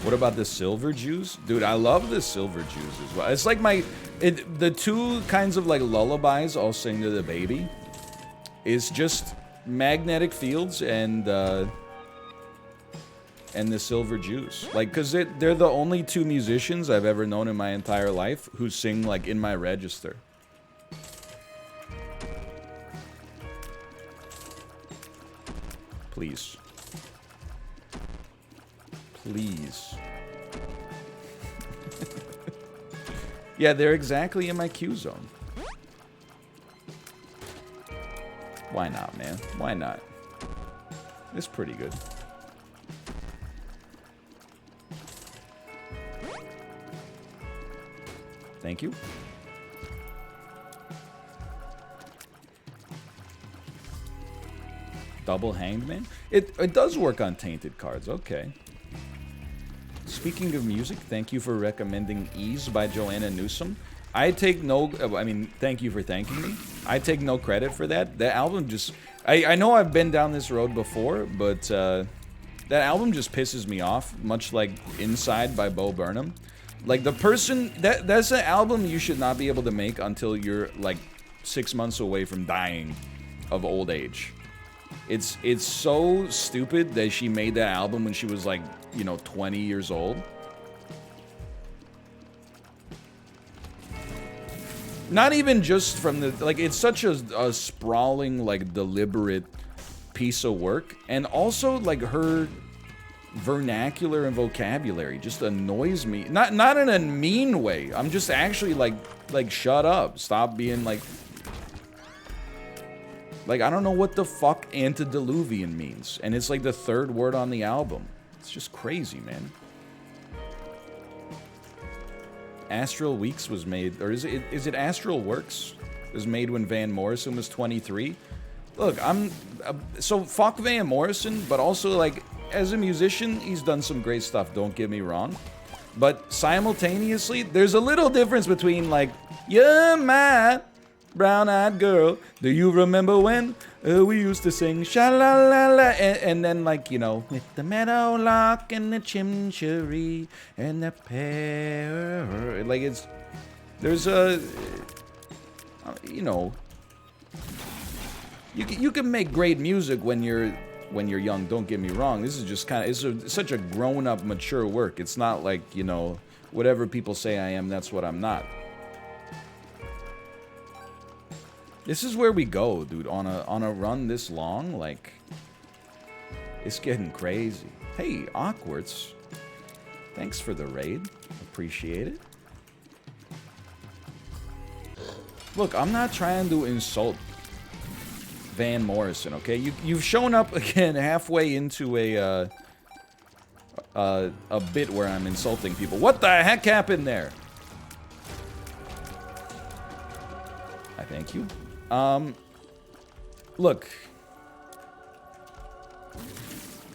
What about the Silver Juice? Dude, I love the Silver Juice as well. It's like the two kinds of like lullabies I'll sing to the baby is just Magnetic Fields and the Silver Juice. Like, cause they're the only two musicians I've ever known in my entire life who sing like in my register. Please. Please. Yeah, they're exactly in my Q zone. Why not, man? Why not? It's pretty good. Thank you. Double Hanged Man? It does work on tainted cards, okay. Speaking of music, thank you for recommending Ease by Joanna Newsom. I take no, I mean, thank you for thanking me. I take no credit for that. That album just, I know I've been down this road before, but that album just pisses me off, much like Inside by Bo Burnham. Like, the person, that's an album you should not be able to make until you're, like, 6 months away from dying of old age. It's so stupid that she made that album when she was, like, you know, 20 years old. Not even just from the, like, it's such a sprawling, like, deliberate piece of work. And also, like, her vernacular and vocabulary just annoys me. Not in a mean way. I'm just actually, like, shut up. Stop being, like, I don't know what the fuck antediluvian means. And it's, like, the third word on the album. It's just crazy, man. Astral Weeks was made, or is it Astral Works? It was made when Van Morrison was 23. Look, so fuck Van Morrison, but also, like, as a musician, he's done some great stuff, don't get me wrong. But simultaneously, there's a little difference between, like, you're my brown-eyed girl, do you remember when we used to sing sha-la-la-la, and then, like, you know, with the meadowlark and the chimchurri and the pear, like, there's a, you know, you can make great music when you're young, don't get me wrong. This is just kind of, it's such a grown-up, mature work. It's not like, you know, whatever people say I am, that's what I'm not. This is where we go, dude. On a run this long, like, it's getting crazy. Hey, Awkwards. Thanks for the raid. Appreciate it. Look, I'm not trying to insult Van Morrison, okay? You've shown up again halfway into a bit where I'm insulting people. What the heck happened there? I thank you. Look.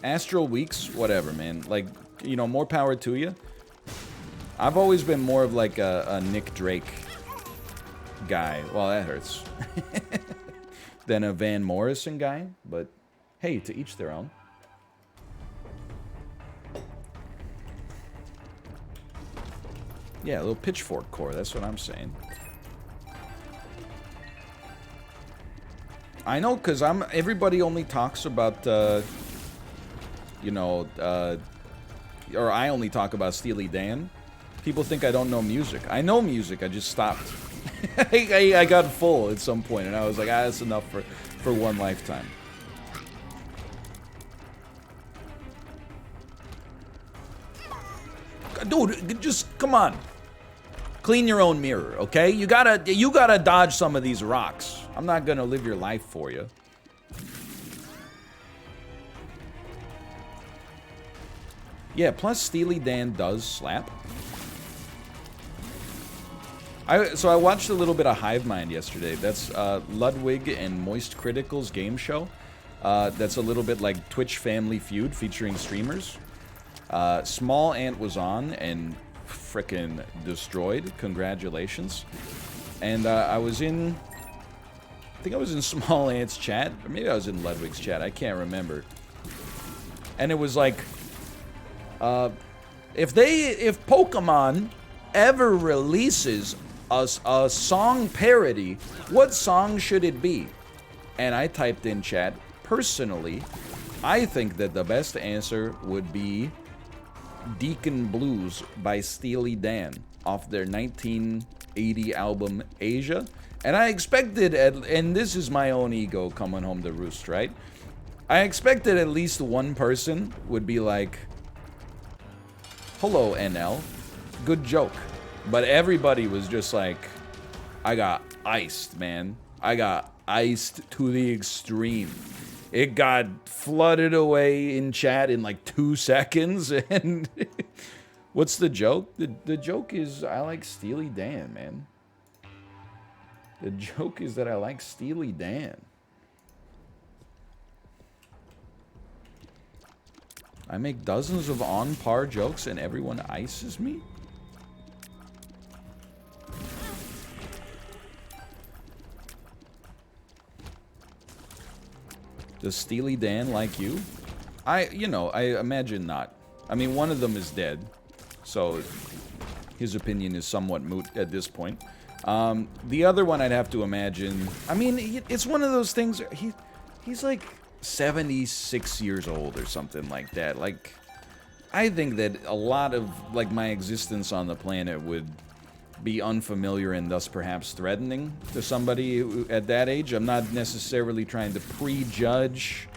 Astral Weeks, whatever, man. Like, you know, more power to you. I've always been more of like a Nick Drake guy. Well, that hurts. Than a Van Morrison guy. But, hey, to each their own. Yeah, a little pitchfork core, that's what I'm saying. I know, because everybody only talks about, you know, or I only talk about Steely Dan. People think I don't know music. I know music, I just stopped. I got full at some point, and I was like, ah, that's enough for one lifetime. Dude, just, come on. Clean your own mirror, okay? You gotta dodge some of these rocks. I'm not gonna live your life for you. Yeah, plus Steely Dan does slap. So I watched a little bit of Hive Mind yesterday. That's Ludwig and Moist Critical's game show. That's a little bit like Twitch Family Feud featuring streamers. Small Ant was on and frickin' destroyed. Congratulations. And I think I was in Small Ant's chat, or maybe I was in Ludwig's chat, I can't remember. And it was like, if Pokemon ever releases a song parody, what song should it be? And I typed in chat, personally, I think that the best answer would be Deacon Blues by Steely Dan off their 1980 album Asia. And I expected, and this is my own ego coming home to roost, right? I expected at least one person would be like, hello, NL. Good joke. But everybody was just like, I got iced, man. I got iced to the extreme. It got flooded away in chat in like 2 seconds, and What's the joke? The joke is I like Steely Dan, man. The joke is that I like Steely Dan. I make dozens of on-par jokes and everyone ices me? Does Steely Dan like you? I imagine not. I mean, one of them is dead, so his opinion is somewhat moot at this point. The other one I'd have to imagine... I mean, it's one of those things... He's like 76 years old or something like that. Like, I think that a lot of, like, my existence on the planet would be unfamiliar and thus perhaps threatening to somebody at that age. I'm not necessarily trying to prejudge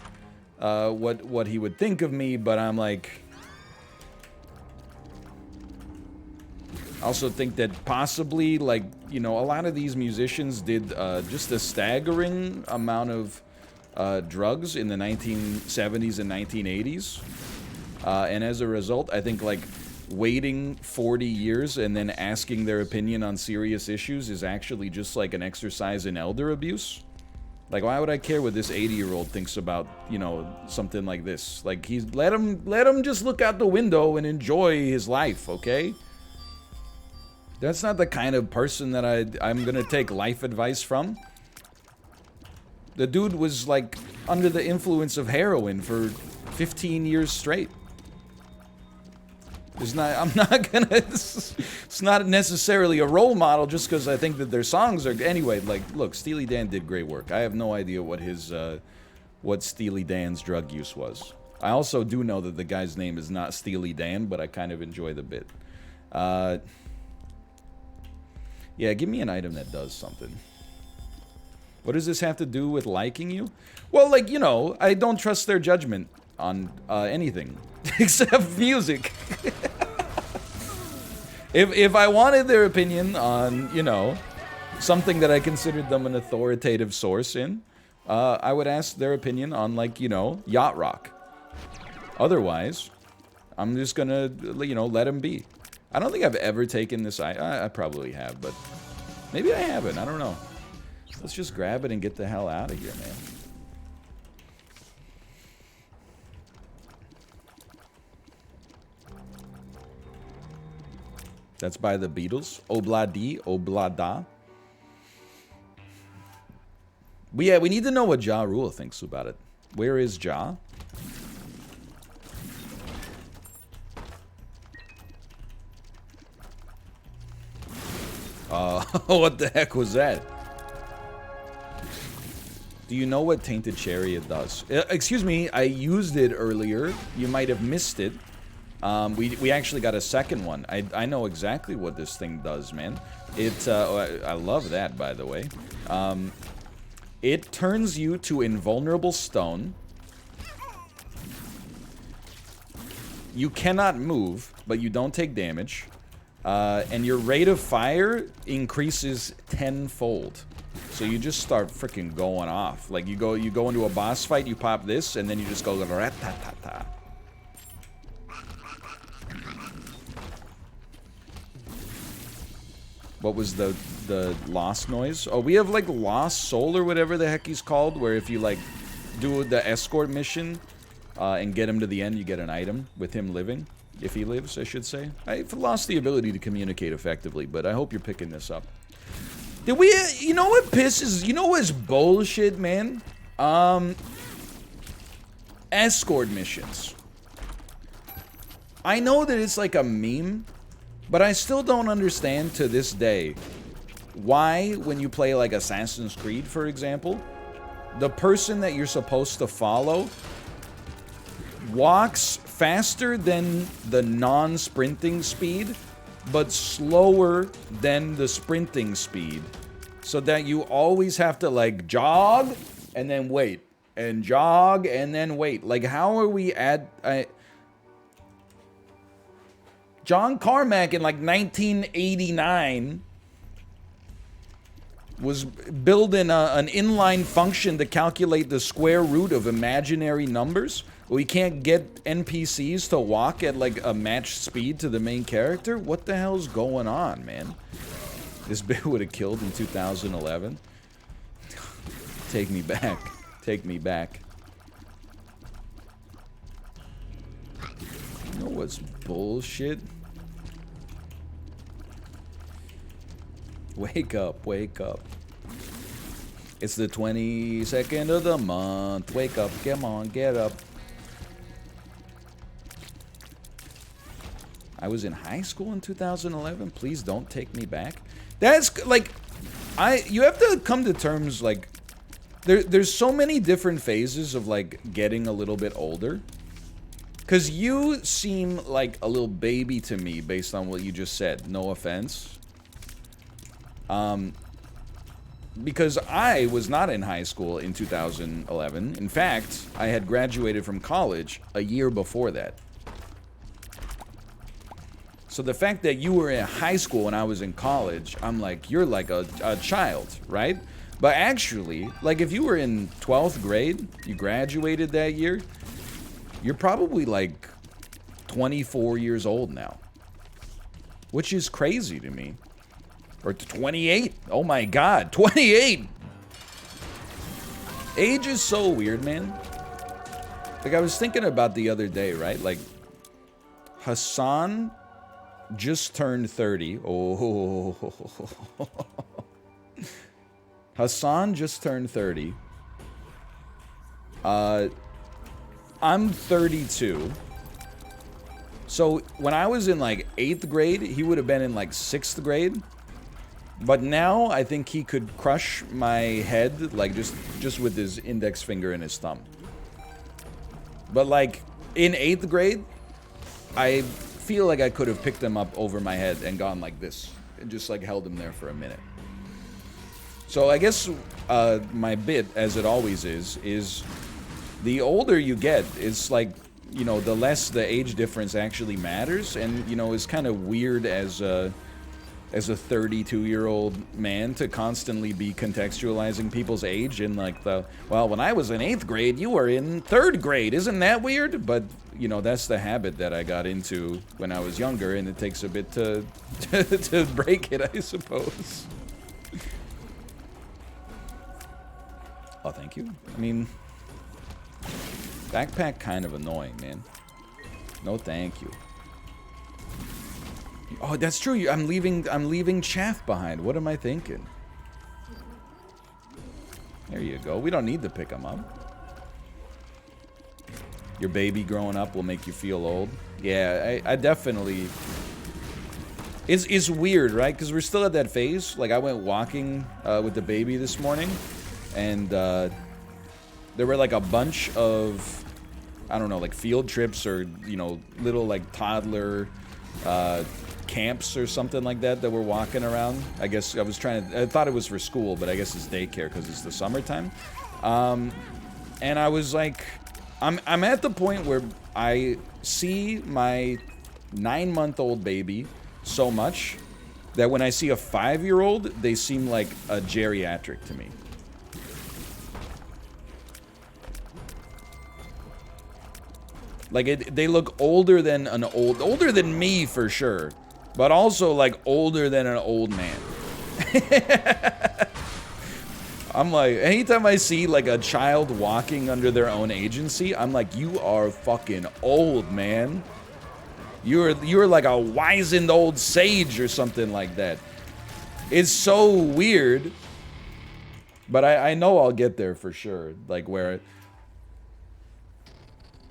what he would think of me, but I'm like... I also think that possibly, like, you know, a lot of these musicians did just a staggering amount of drugs in the 1970s and 1980s. And as a result, I think, like, waiting 40 years and then asking their opinion on serious issues is actually just like an exercise in elder abuse. Like, why would I care what this 80-year-old thinks about, you know, something like this? Like, let him just look out the window and enjoy his life, okay? That's not the kind of person that I'm gonna take life advice from. The dude was, like, under the influence of heroin for 15 years straight. I'm not gonna... It's not necessarily a role model just because I think that their songs are... Anyway, like, look, Steely Dan did great work. I have no idea what his... what Steely Dan's drug use was. I also do know that the guy's name is not Steely Dan, but I kind of enjoy the bit. Yeah, give me an item that does something. What does this have to do with liking you? Well, like, you know, I don't trust their judgment on anything except music. If I wanted their opinion on, you know, something that I considered them an authoritative source in, I would ask their opinion on, like, you know, yacht rock. Otherwise, I'm just gonna, you know, let them be. I don't think I've ever taken this. I probably have, but maybe I haven't. I don't know. Let's just grab it and get the hell out of here, man. That's by the Beatles. Obladi, Oblada. But yeah, we need to know what Ja Rule thinks about it. Where is Ja? What the heck was that? Do you know what Tainted Chariot does? Excuse me, I used it earlier. You might have missed it. We actually got a second one. I know exactly what this thing does, man. I love that, by the way. It turns you to invulnerable stone. You cannot move, but you don't take damage. And your rate of fire increases tenfold. So you just start freaking going off. Like, you go into a boss fight, you pop this, and then you just go rat-ta-ta-ta. What was the lost noise? Oh, we have, like, Lost Soul or whatever the heck he's called, where if you, like, do the escort mission and get him to the end, you get an item with him living. If he lives, I should say. I've lost the ability to communicate effectively, but I hope you're picking this up. Did we... You know what pisses... You know what's bullshit, man? Escort missions. I know that it's like a meme, but I still don't understand to this day why, when you play like Assassin's Creed, for example, the person that you're supposed to follow walks faster than the non-sprinting speed, but slower than the sprinting speed. So that you always have to, like, jog and then wait. And jog and then wait. Like, how are we at... John Carmack in, like, 1989 was building an inline function to calculate the square root of imaginary numbers. We can't get NPCs to walk at like a match speed to the main character? What the hell's going on, man? This bit would have killed in 2011. Take me back. Take me back. You know what's bullshit? Wake up, wake up. It's the 22nd of the month. Wake up, come on, get up. I was in high school in 2011. Please don't take me back. That's like, you have to come to terms, like, there's so many different phases of like getting a little bit older. Cause you seem like a little baby to me based on what you just said. No offense. Because I was not in high school in 2011. In fact, I had graduated from college a year before that. So the fact that you were in high school when I was in college, I'm like, you're like a child, right? But actually, like if you were in 12th grade, you graduated that year, you're probably like 24 years old now. Which is crazy to me. Or 28? Oh my god, 28! Age is so weird, man. Like I was thinking about the other day, right? Like, Hassan just turned 30. Oh. Hassan just turned 30. I'm 32. So when I was in like 8th grade, he would have been in like 6th grade. But now I think he could crush my head like just with his index finger and his thumb. But like in 8th grade, I feel like I could have picked him up over my head and gone like this and just like held him there for a minute. So I guess my bit, as it always is the older you get, it's like, you know, the less the age difference actually matters. And, you know, it's kind of weird as a 32-year-old man to constantly be contextualizing people's age in like the, well, when I was in 8th grade, you were in 3rd grade. Isn't that weird? But, you know, that's the habit that I got into when I was younger, and it takes a bit to to break it, I suppose. Oh, thank you. I mean, backpack kind of annoying, man. No, thank you. Oh, that's true. I'm leaving chaff behind. What am I thinking? There you go. We don't need to pick them up. Your baby growing up will make you feel old. Yeah, I definitely. It's weird, right? Because we're still at that phase. Like I went walking with the baby this morning, and there were like a bunch of, I don't know, like field trips or, you know, little like toddler camps or something like that we're walking around. I guess I thought it was for school, but I guess it's daycare because it's the summertime. And I was like, I'm at the point where I see my 9-month-old baby so much that when I see a 5-year-old, they seem like a geriatric to me. Like they look older than older than me for sure, but also like older than an old man. I'm like, anytime I see like a child walking under their own agency, I'm like, you are fucking old, man. You're like a wizened old sage or something like that. It's so weird, but I know I'll get there for sure. Like where.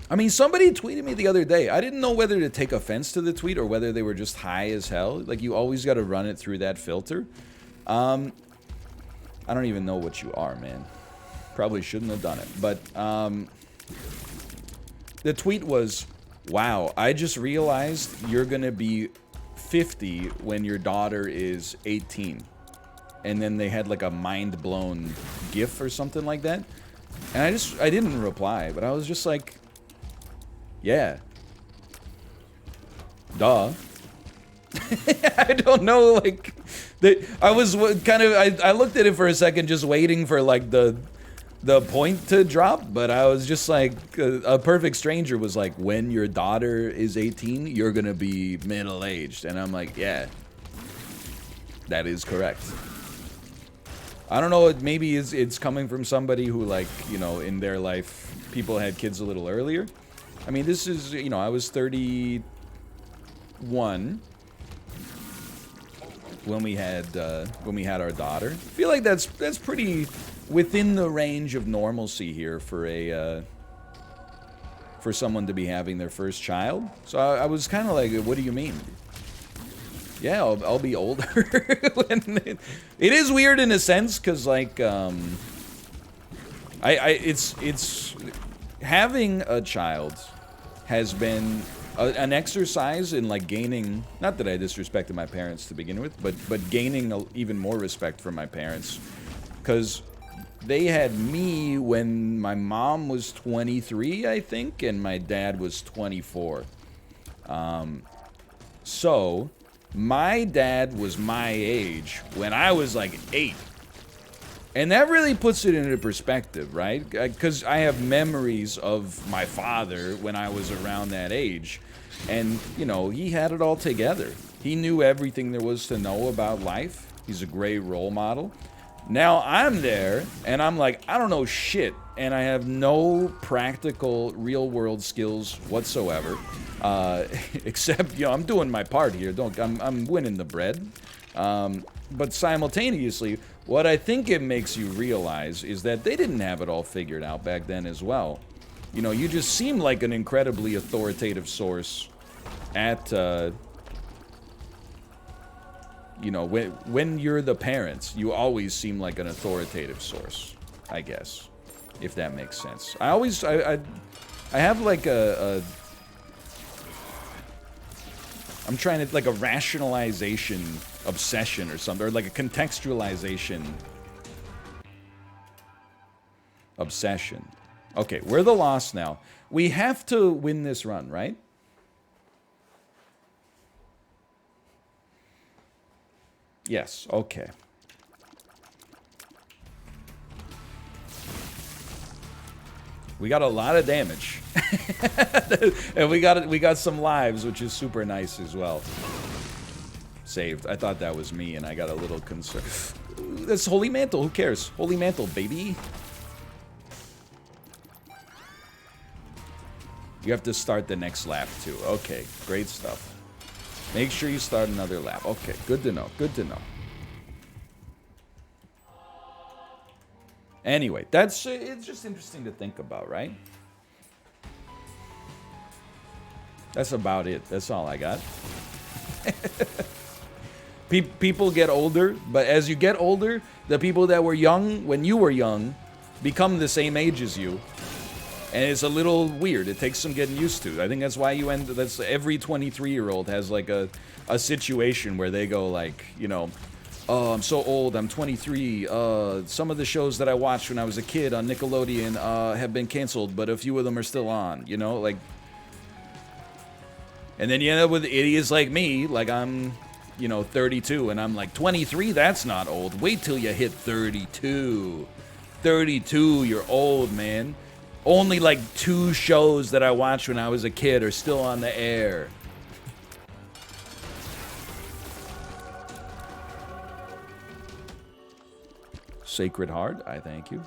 I mean, somebody tweeted me the other day. I didn't know whether to take offense to the tweet or whether they were just high as hell. Like, you always got to run it through that filter. I don't even know what you are, man. Probably shouldn't have done it. But, the tweet was, wow, I just realized you're going to be 50 when your daughter is 18. And then they had, like, a mind-blown gif or something like that. And I didn't reply, but I was just like... Yeah. Duh. I don't know, like... I was kind of... I looked at it for a second just waiting for, like, the the point to drop, but I was just like, a perfect stranger was like, when your daughter is 18, you're gonna be middle-aged. And I'm like, yeah, that is correct. I don't know, maybe it's coming from somebody who, like, you know, in their life, people had kids a little earlier. I mean, this is, you know, I was 31 when we had our daughter. I feel like that's pretty within the range of normalcy here for a for someone to be having their first child. So I was kind of like, what do you mean? Yeah, I'll be older. It is weird in a sense, because like it's having a child has been an exercise in like gaining, not that I disrespected my parents to begin with, but gaining even more respect for my parents, because they had me when my mom was 23, I think, and my dad was 24. So my dad was my age when I was like 8. And that really puts it into perspective, right? Because I have memories of my father when I was around that age. And, you know, he had it all together. He knew everything there was to know about life. He's a great role model. Now I'm there, and I'm like, I don't know shit. And I have no practical, real-world skills whatsoever. Except, you know, I'm doing my part here. I'm winning the bread. But simultaneously, what I think it makes you realize is that they didn't have it all figured out back then as well. You know, you just seem like an incredibly authoritative source at, you know, when you're the parents, you always seem like an authoritative source, I guess, if that makes sense. I have like I'm trying to, like, a rationalization obsession or something, or like a contextualization obsession. Okay, we're the loss now. We have to win this run, right? Yes, okay. We got a lot of damage. And we got some lives, which is super nice as well. Saved. I thought that was me, and I got a little concerned. That's Holy Mantle. Who cares? Holy Mantle, baby. You have to start the next lap, too. Okay, great stuff. Make sure you start another lap. Okay, good to know. Good to know. Anyway, it's just interesting to think about, right? That's about it. That's all I got. People get older, but as you get older, the people that were young when you were young become the same age as you. And it's a little weird. It takes some getting used to. I think that's why that's every 23-year-old has like a situation where they go like, you know, oh, I'm so old, I'm 23. Some of the shows that I watched when I was a kid on Nickelodeon have been canceled, but a few of them are still on, you know, like. And then you end up with idiots like me, like I'm, you know, 32, and I'm like, 23, that's not old. Wait till you hit 32. 32, you're old, man. Only like 2 shows that I watched when I was a kid are still on the air. Sacred Heart, I thank you.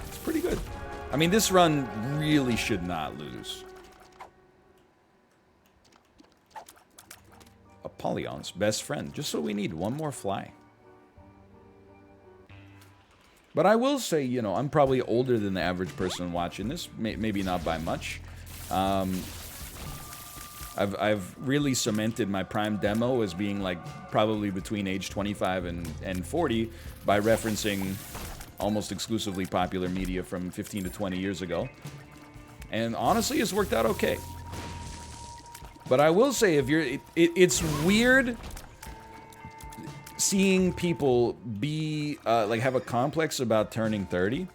It's pretty good. I mean, this run really should not lose. Apollyon's best friend. Just so we need one more fly. But I will say, you know, I'm probably older than the average person watching this. Maybe not by much. I've really cemented my Prime demo as being like probably between age 25 and 40 by referencing almost exclusively popular media from 15 to 20 years ago. And honestly, it's worked out okay. But I will say, if you're, it's weird seeing people be like have a complex about turning 30,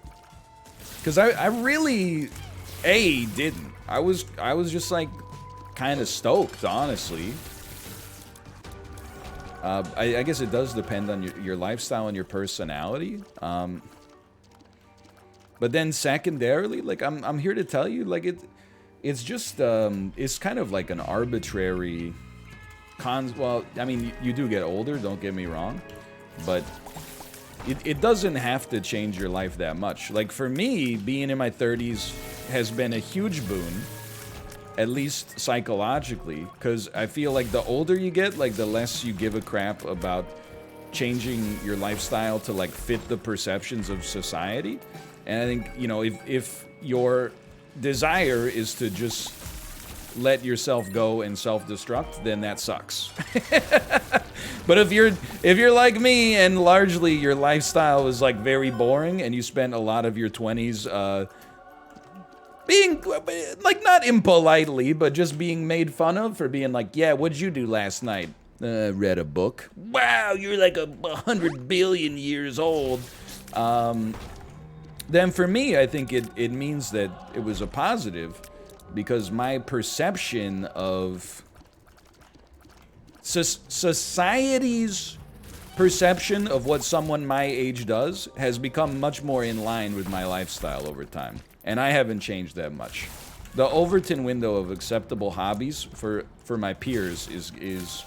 because I really didn't. I was just like kind of stoked, honestly. I guess it does depend on your lifestyle and your personality. But then secondarily, like, I'm here to tell you, like, it's just, it's kind of like an arbitrary well, I mean, you do get older, don't get me wrong, but it doesn't have to change your life that much. Like, for me, being in my 30s has been a huge boon, at least psychologically, because I feel like the older you get, like, the less you give a crap about changing your lifestyle to, like, fit the perceptions of society. And I think, you know, if your desire is to just let yourself go and self-destruct, then that sucks. But if you're like me and largely your lifestyle is like very boring and you spent a lot of your 20s being like, not impolitely, but just being made fun of for being like, yeah, what'd you do last night? Read a book. Wow, you're like 100 billion years old. Then for me, I think it means that it was a positive, because my perception of society's perception of what someone my age does has become much more in line with my lifestyle over time. And I haven't changed that much. The Overton window of acceptable hobbies for my peers is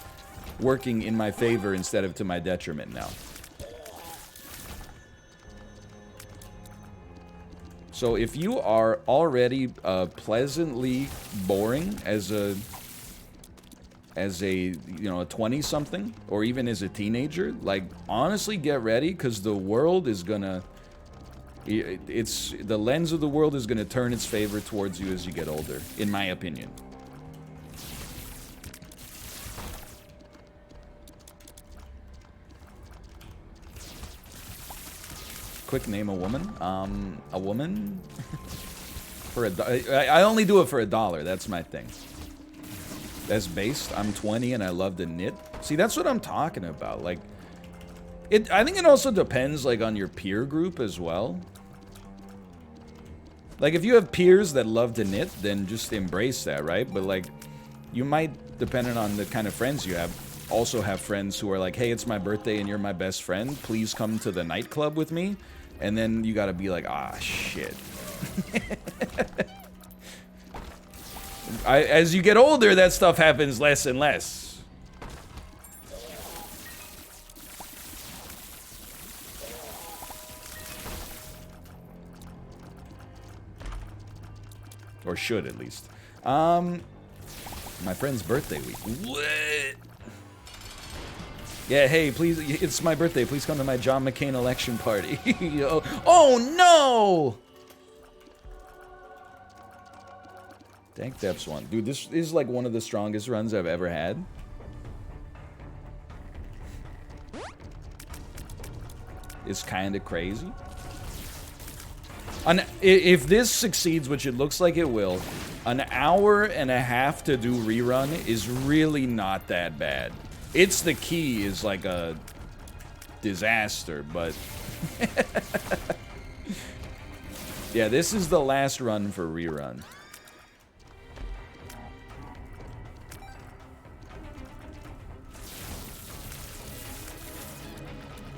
working in my favor instead of to my detriment now. So if you are already pleasantly boring as a you know, a 20-something, or even as a teenager, like, honestly, get ready, because the world is gonna, the lens of the world is gonna turn its favor towards you as you get older, in my opinion. Quick, name a woman. A woman? For I only do it for $1. That's my thing. That's based. I'm 20 and I love to knit. See, that's what I'm talking about. Like, I think it also depends, like, on your peer group as well. Like, if you have peers that love to knit, then just embrace that, right? But, like, you might, depending on the kind of friends you have, also have friends who are like, hey, it's my birthday and you're my best friend. Please come to the nightclub with me. And then you gotta be like, ah, shit. As you get older, that stuff happens less and less. Or should, at least. My friend's birthday week. What? Yeah, hey, please, it's my birthday. Please come to my John McCain election party. Oh, no! Dank Depths one. Dude, this is like one of the strongest runs I've ever had. It's kind of crazy. If this succeeds, which it looks like it will, an hour and a half to do rerun is really not that bad. It's the key is like a disaster, but yeah, this is the last run for rerun.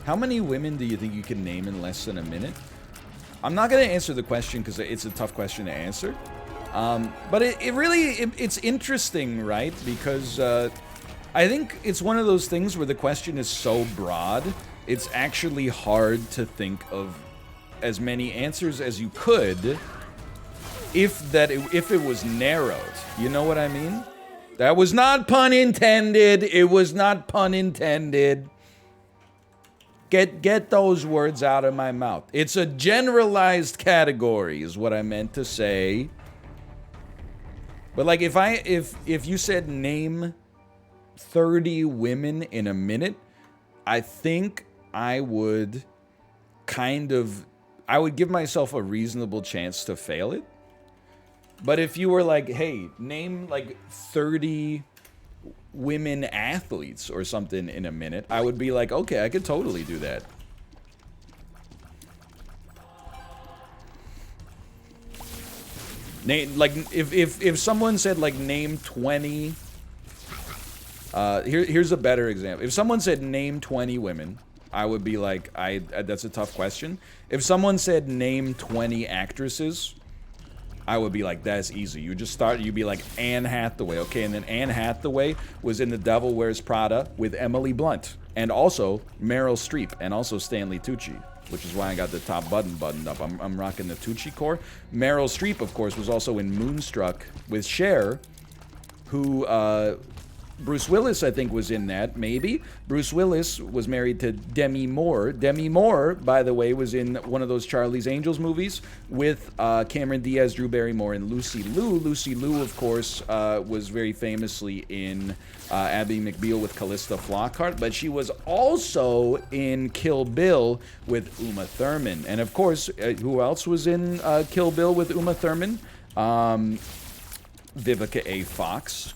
How many women do you think you can name in less than a minute? I'm not going to answer the question because it's a tough question to answer. But it's interesting, right? Because I think it's one of those things where the question is so broad, it's actually hard to think of as many answers as you could if it was narrowed. You know what I mean? That was not pun intended. It was not pun intended. Get those words out of my mouth. It's a generalized category is what I meant to say. But like if you said name 30 women in a minute, I think I would give myself a reasonable chance to fail it. But if you were like, hey, name like 30 women athletes or something in a minute, I would be like, okay, I could totally do that. Name, like, if someone said, like, name 20 Here's a better example. If someone said name 20 women, I would be like, that's a tough question. If someone said name 20 actresses, I would be like, that's easy. You just start, you'd be like Anne Hathaway, okay? And then Anne Hathaway was in The Devil Wears Prada with Emily Blunt, and also Meryl Streep, and also Stanley Tucci, which is why I got the top button buttoned up. I'm rocking the Tucci core. Meryl Streep, of course, was also in Moonstruck with Cher, who, Bruce Willis, I think, was in that, maybe. Bruce Willis was married to Demi Moore. Demi Moore, by the way, was in one of those Charlie's Angels movies with Cameron Diaz, Drew Barrymore, and Lucy Liu. Lucy Liu, of course, was very famously in Ally McBeal with Callista Flockhart, but she was also in Kill Bill with Uma Thurman. And, of course, who else was in Kill Bill with Uma Thurman? Vivica A. Fox.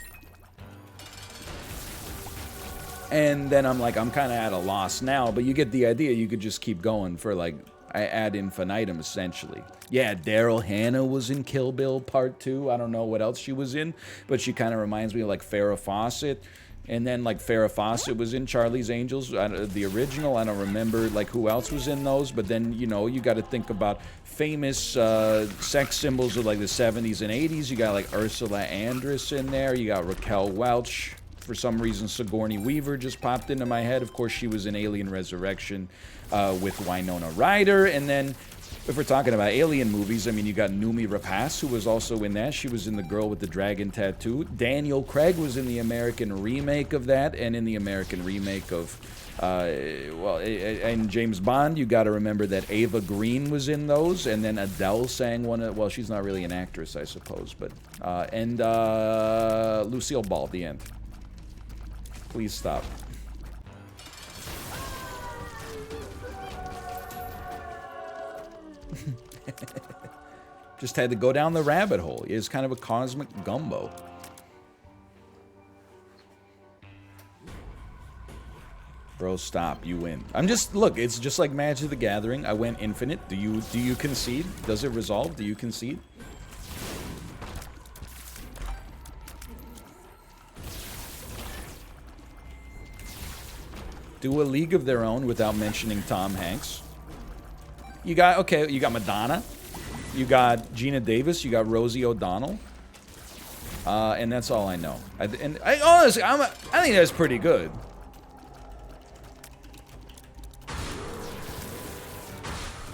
And then I'm like, I'm kind of at a loss now, but you get the idea. You could just keep going for, like, ad infinitum, essentially. Yeah, Daryl Hannah was in Kill Bill Part 2. I don't know what else she was in, but she kind of reminds me of, like, Farrah Fawcett. And then, like, Farrah Fawcett was in Charlie's Angels, the original. I don't remember, like, who else was in those. But then, you know, you got to think about famous sex symbols of, like, the 70s and 80s. You got, like, Ursula Andress in there. You got Raquel Welch. For some reason, Sigourney Weaver just popped into my head. Of course, she was in Alien Resurrection with Winona Ryder. And then, if we're talking about alien movies, I mean, you got Noomi Rapace, who was also in that. She was in The Girl with the Dragon Tattoo. Daniel Craig was in the American remake of that, and in the American remake of, and James Bond, you got to remember that Ava Green was in those, and then Adele sang one of, well, she's not really an actress, I suppose, but, and Lucille Ball, the end. Please stop. Just had to go down the rabbit hole. It's kind of a cosmic gumbo. Bro, stop. You win. I'm just, look, it's just like Magic the Gathering. I went infinite. Do you concede? Does it resolve? Do you concede? Do a League of Their Own without mentioning Tom Hanks. You got, okay, you got Madonna. You got Gina Davis. You got Rosie O'Donnell. And that's all I know. I honestly, I think that's pretty good.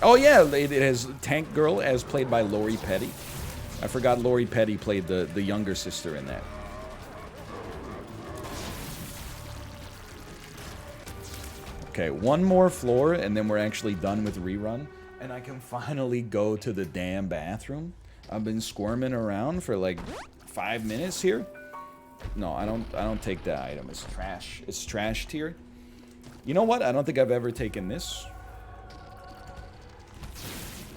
Oh, yeah, it has Tank Girl as played by Lori Petty. I forgot Lori Petty played the younger sister in that. Okay, one more floor, and then we're actually done with Rerun. And I can finally go to the damn bathroom. I've been squirming around for like 5 minutes here. No, I don't take that item. It's trash. It's trash tier. You know what? I don't think I've ever taken this.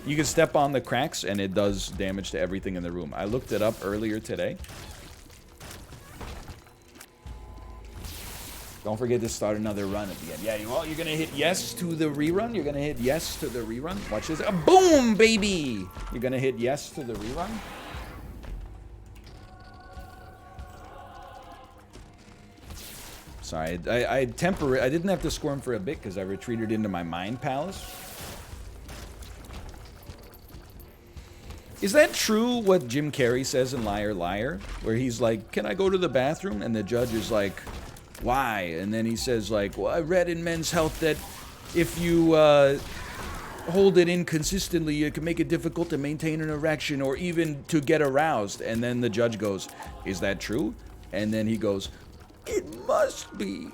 You can step on the cracks, and it does damage to everything in the room. I looked it up earlier today. Don't forget to start another run at the end. Yeah, well, you're going to hit yes to the rerun. You're going to hit yes to the rerun. Watch this. Boom, baby! You're going to hit yes to the rerun. Sorry, I didn't have to squirm for a bit because I retreated into my mind palace. Is that true what Jim Carrey says in Liar Liar? Where he's like, can I go to the bathroom? And the judge is like, why? And then he says like, well, I read in Men's Health that if you hold it inconsistently, it can make it difficult to maintain an erection or even to get aroused. And then the judge goes, is that true? And then he goes, it must be.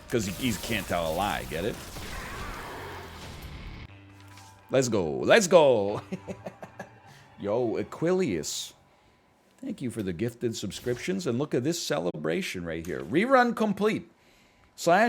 Because he can't tell a lie, get it? Let's go. Let's go. Yo, Aquilius. Thank you for the gifted subscriptions. And look at this celebration right here. Rerun complete. /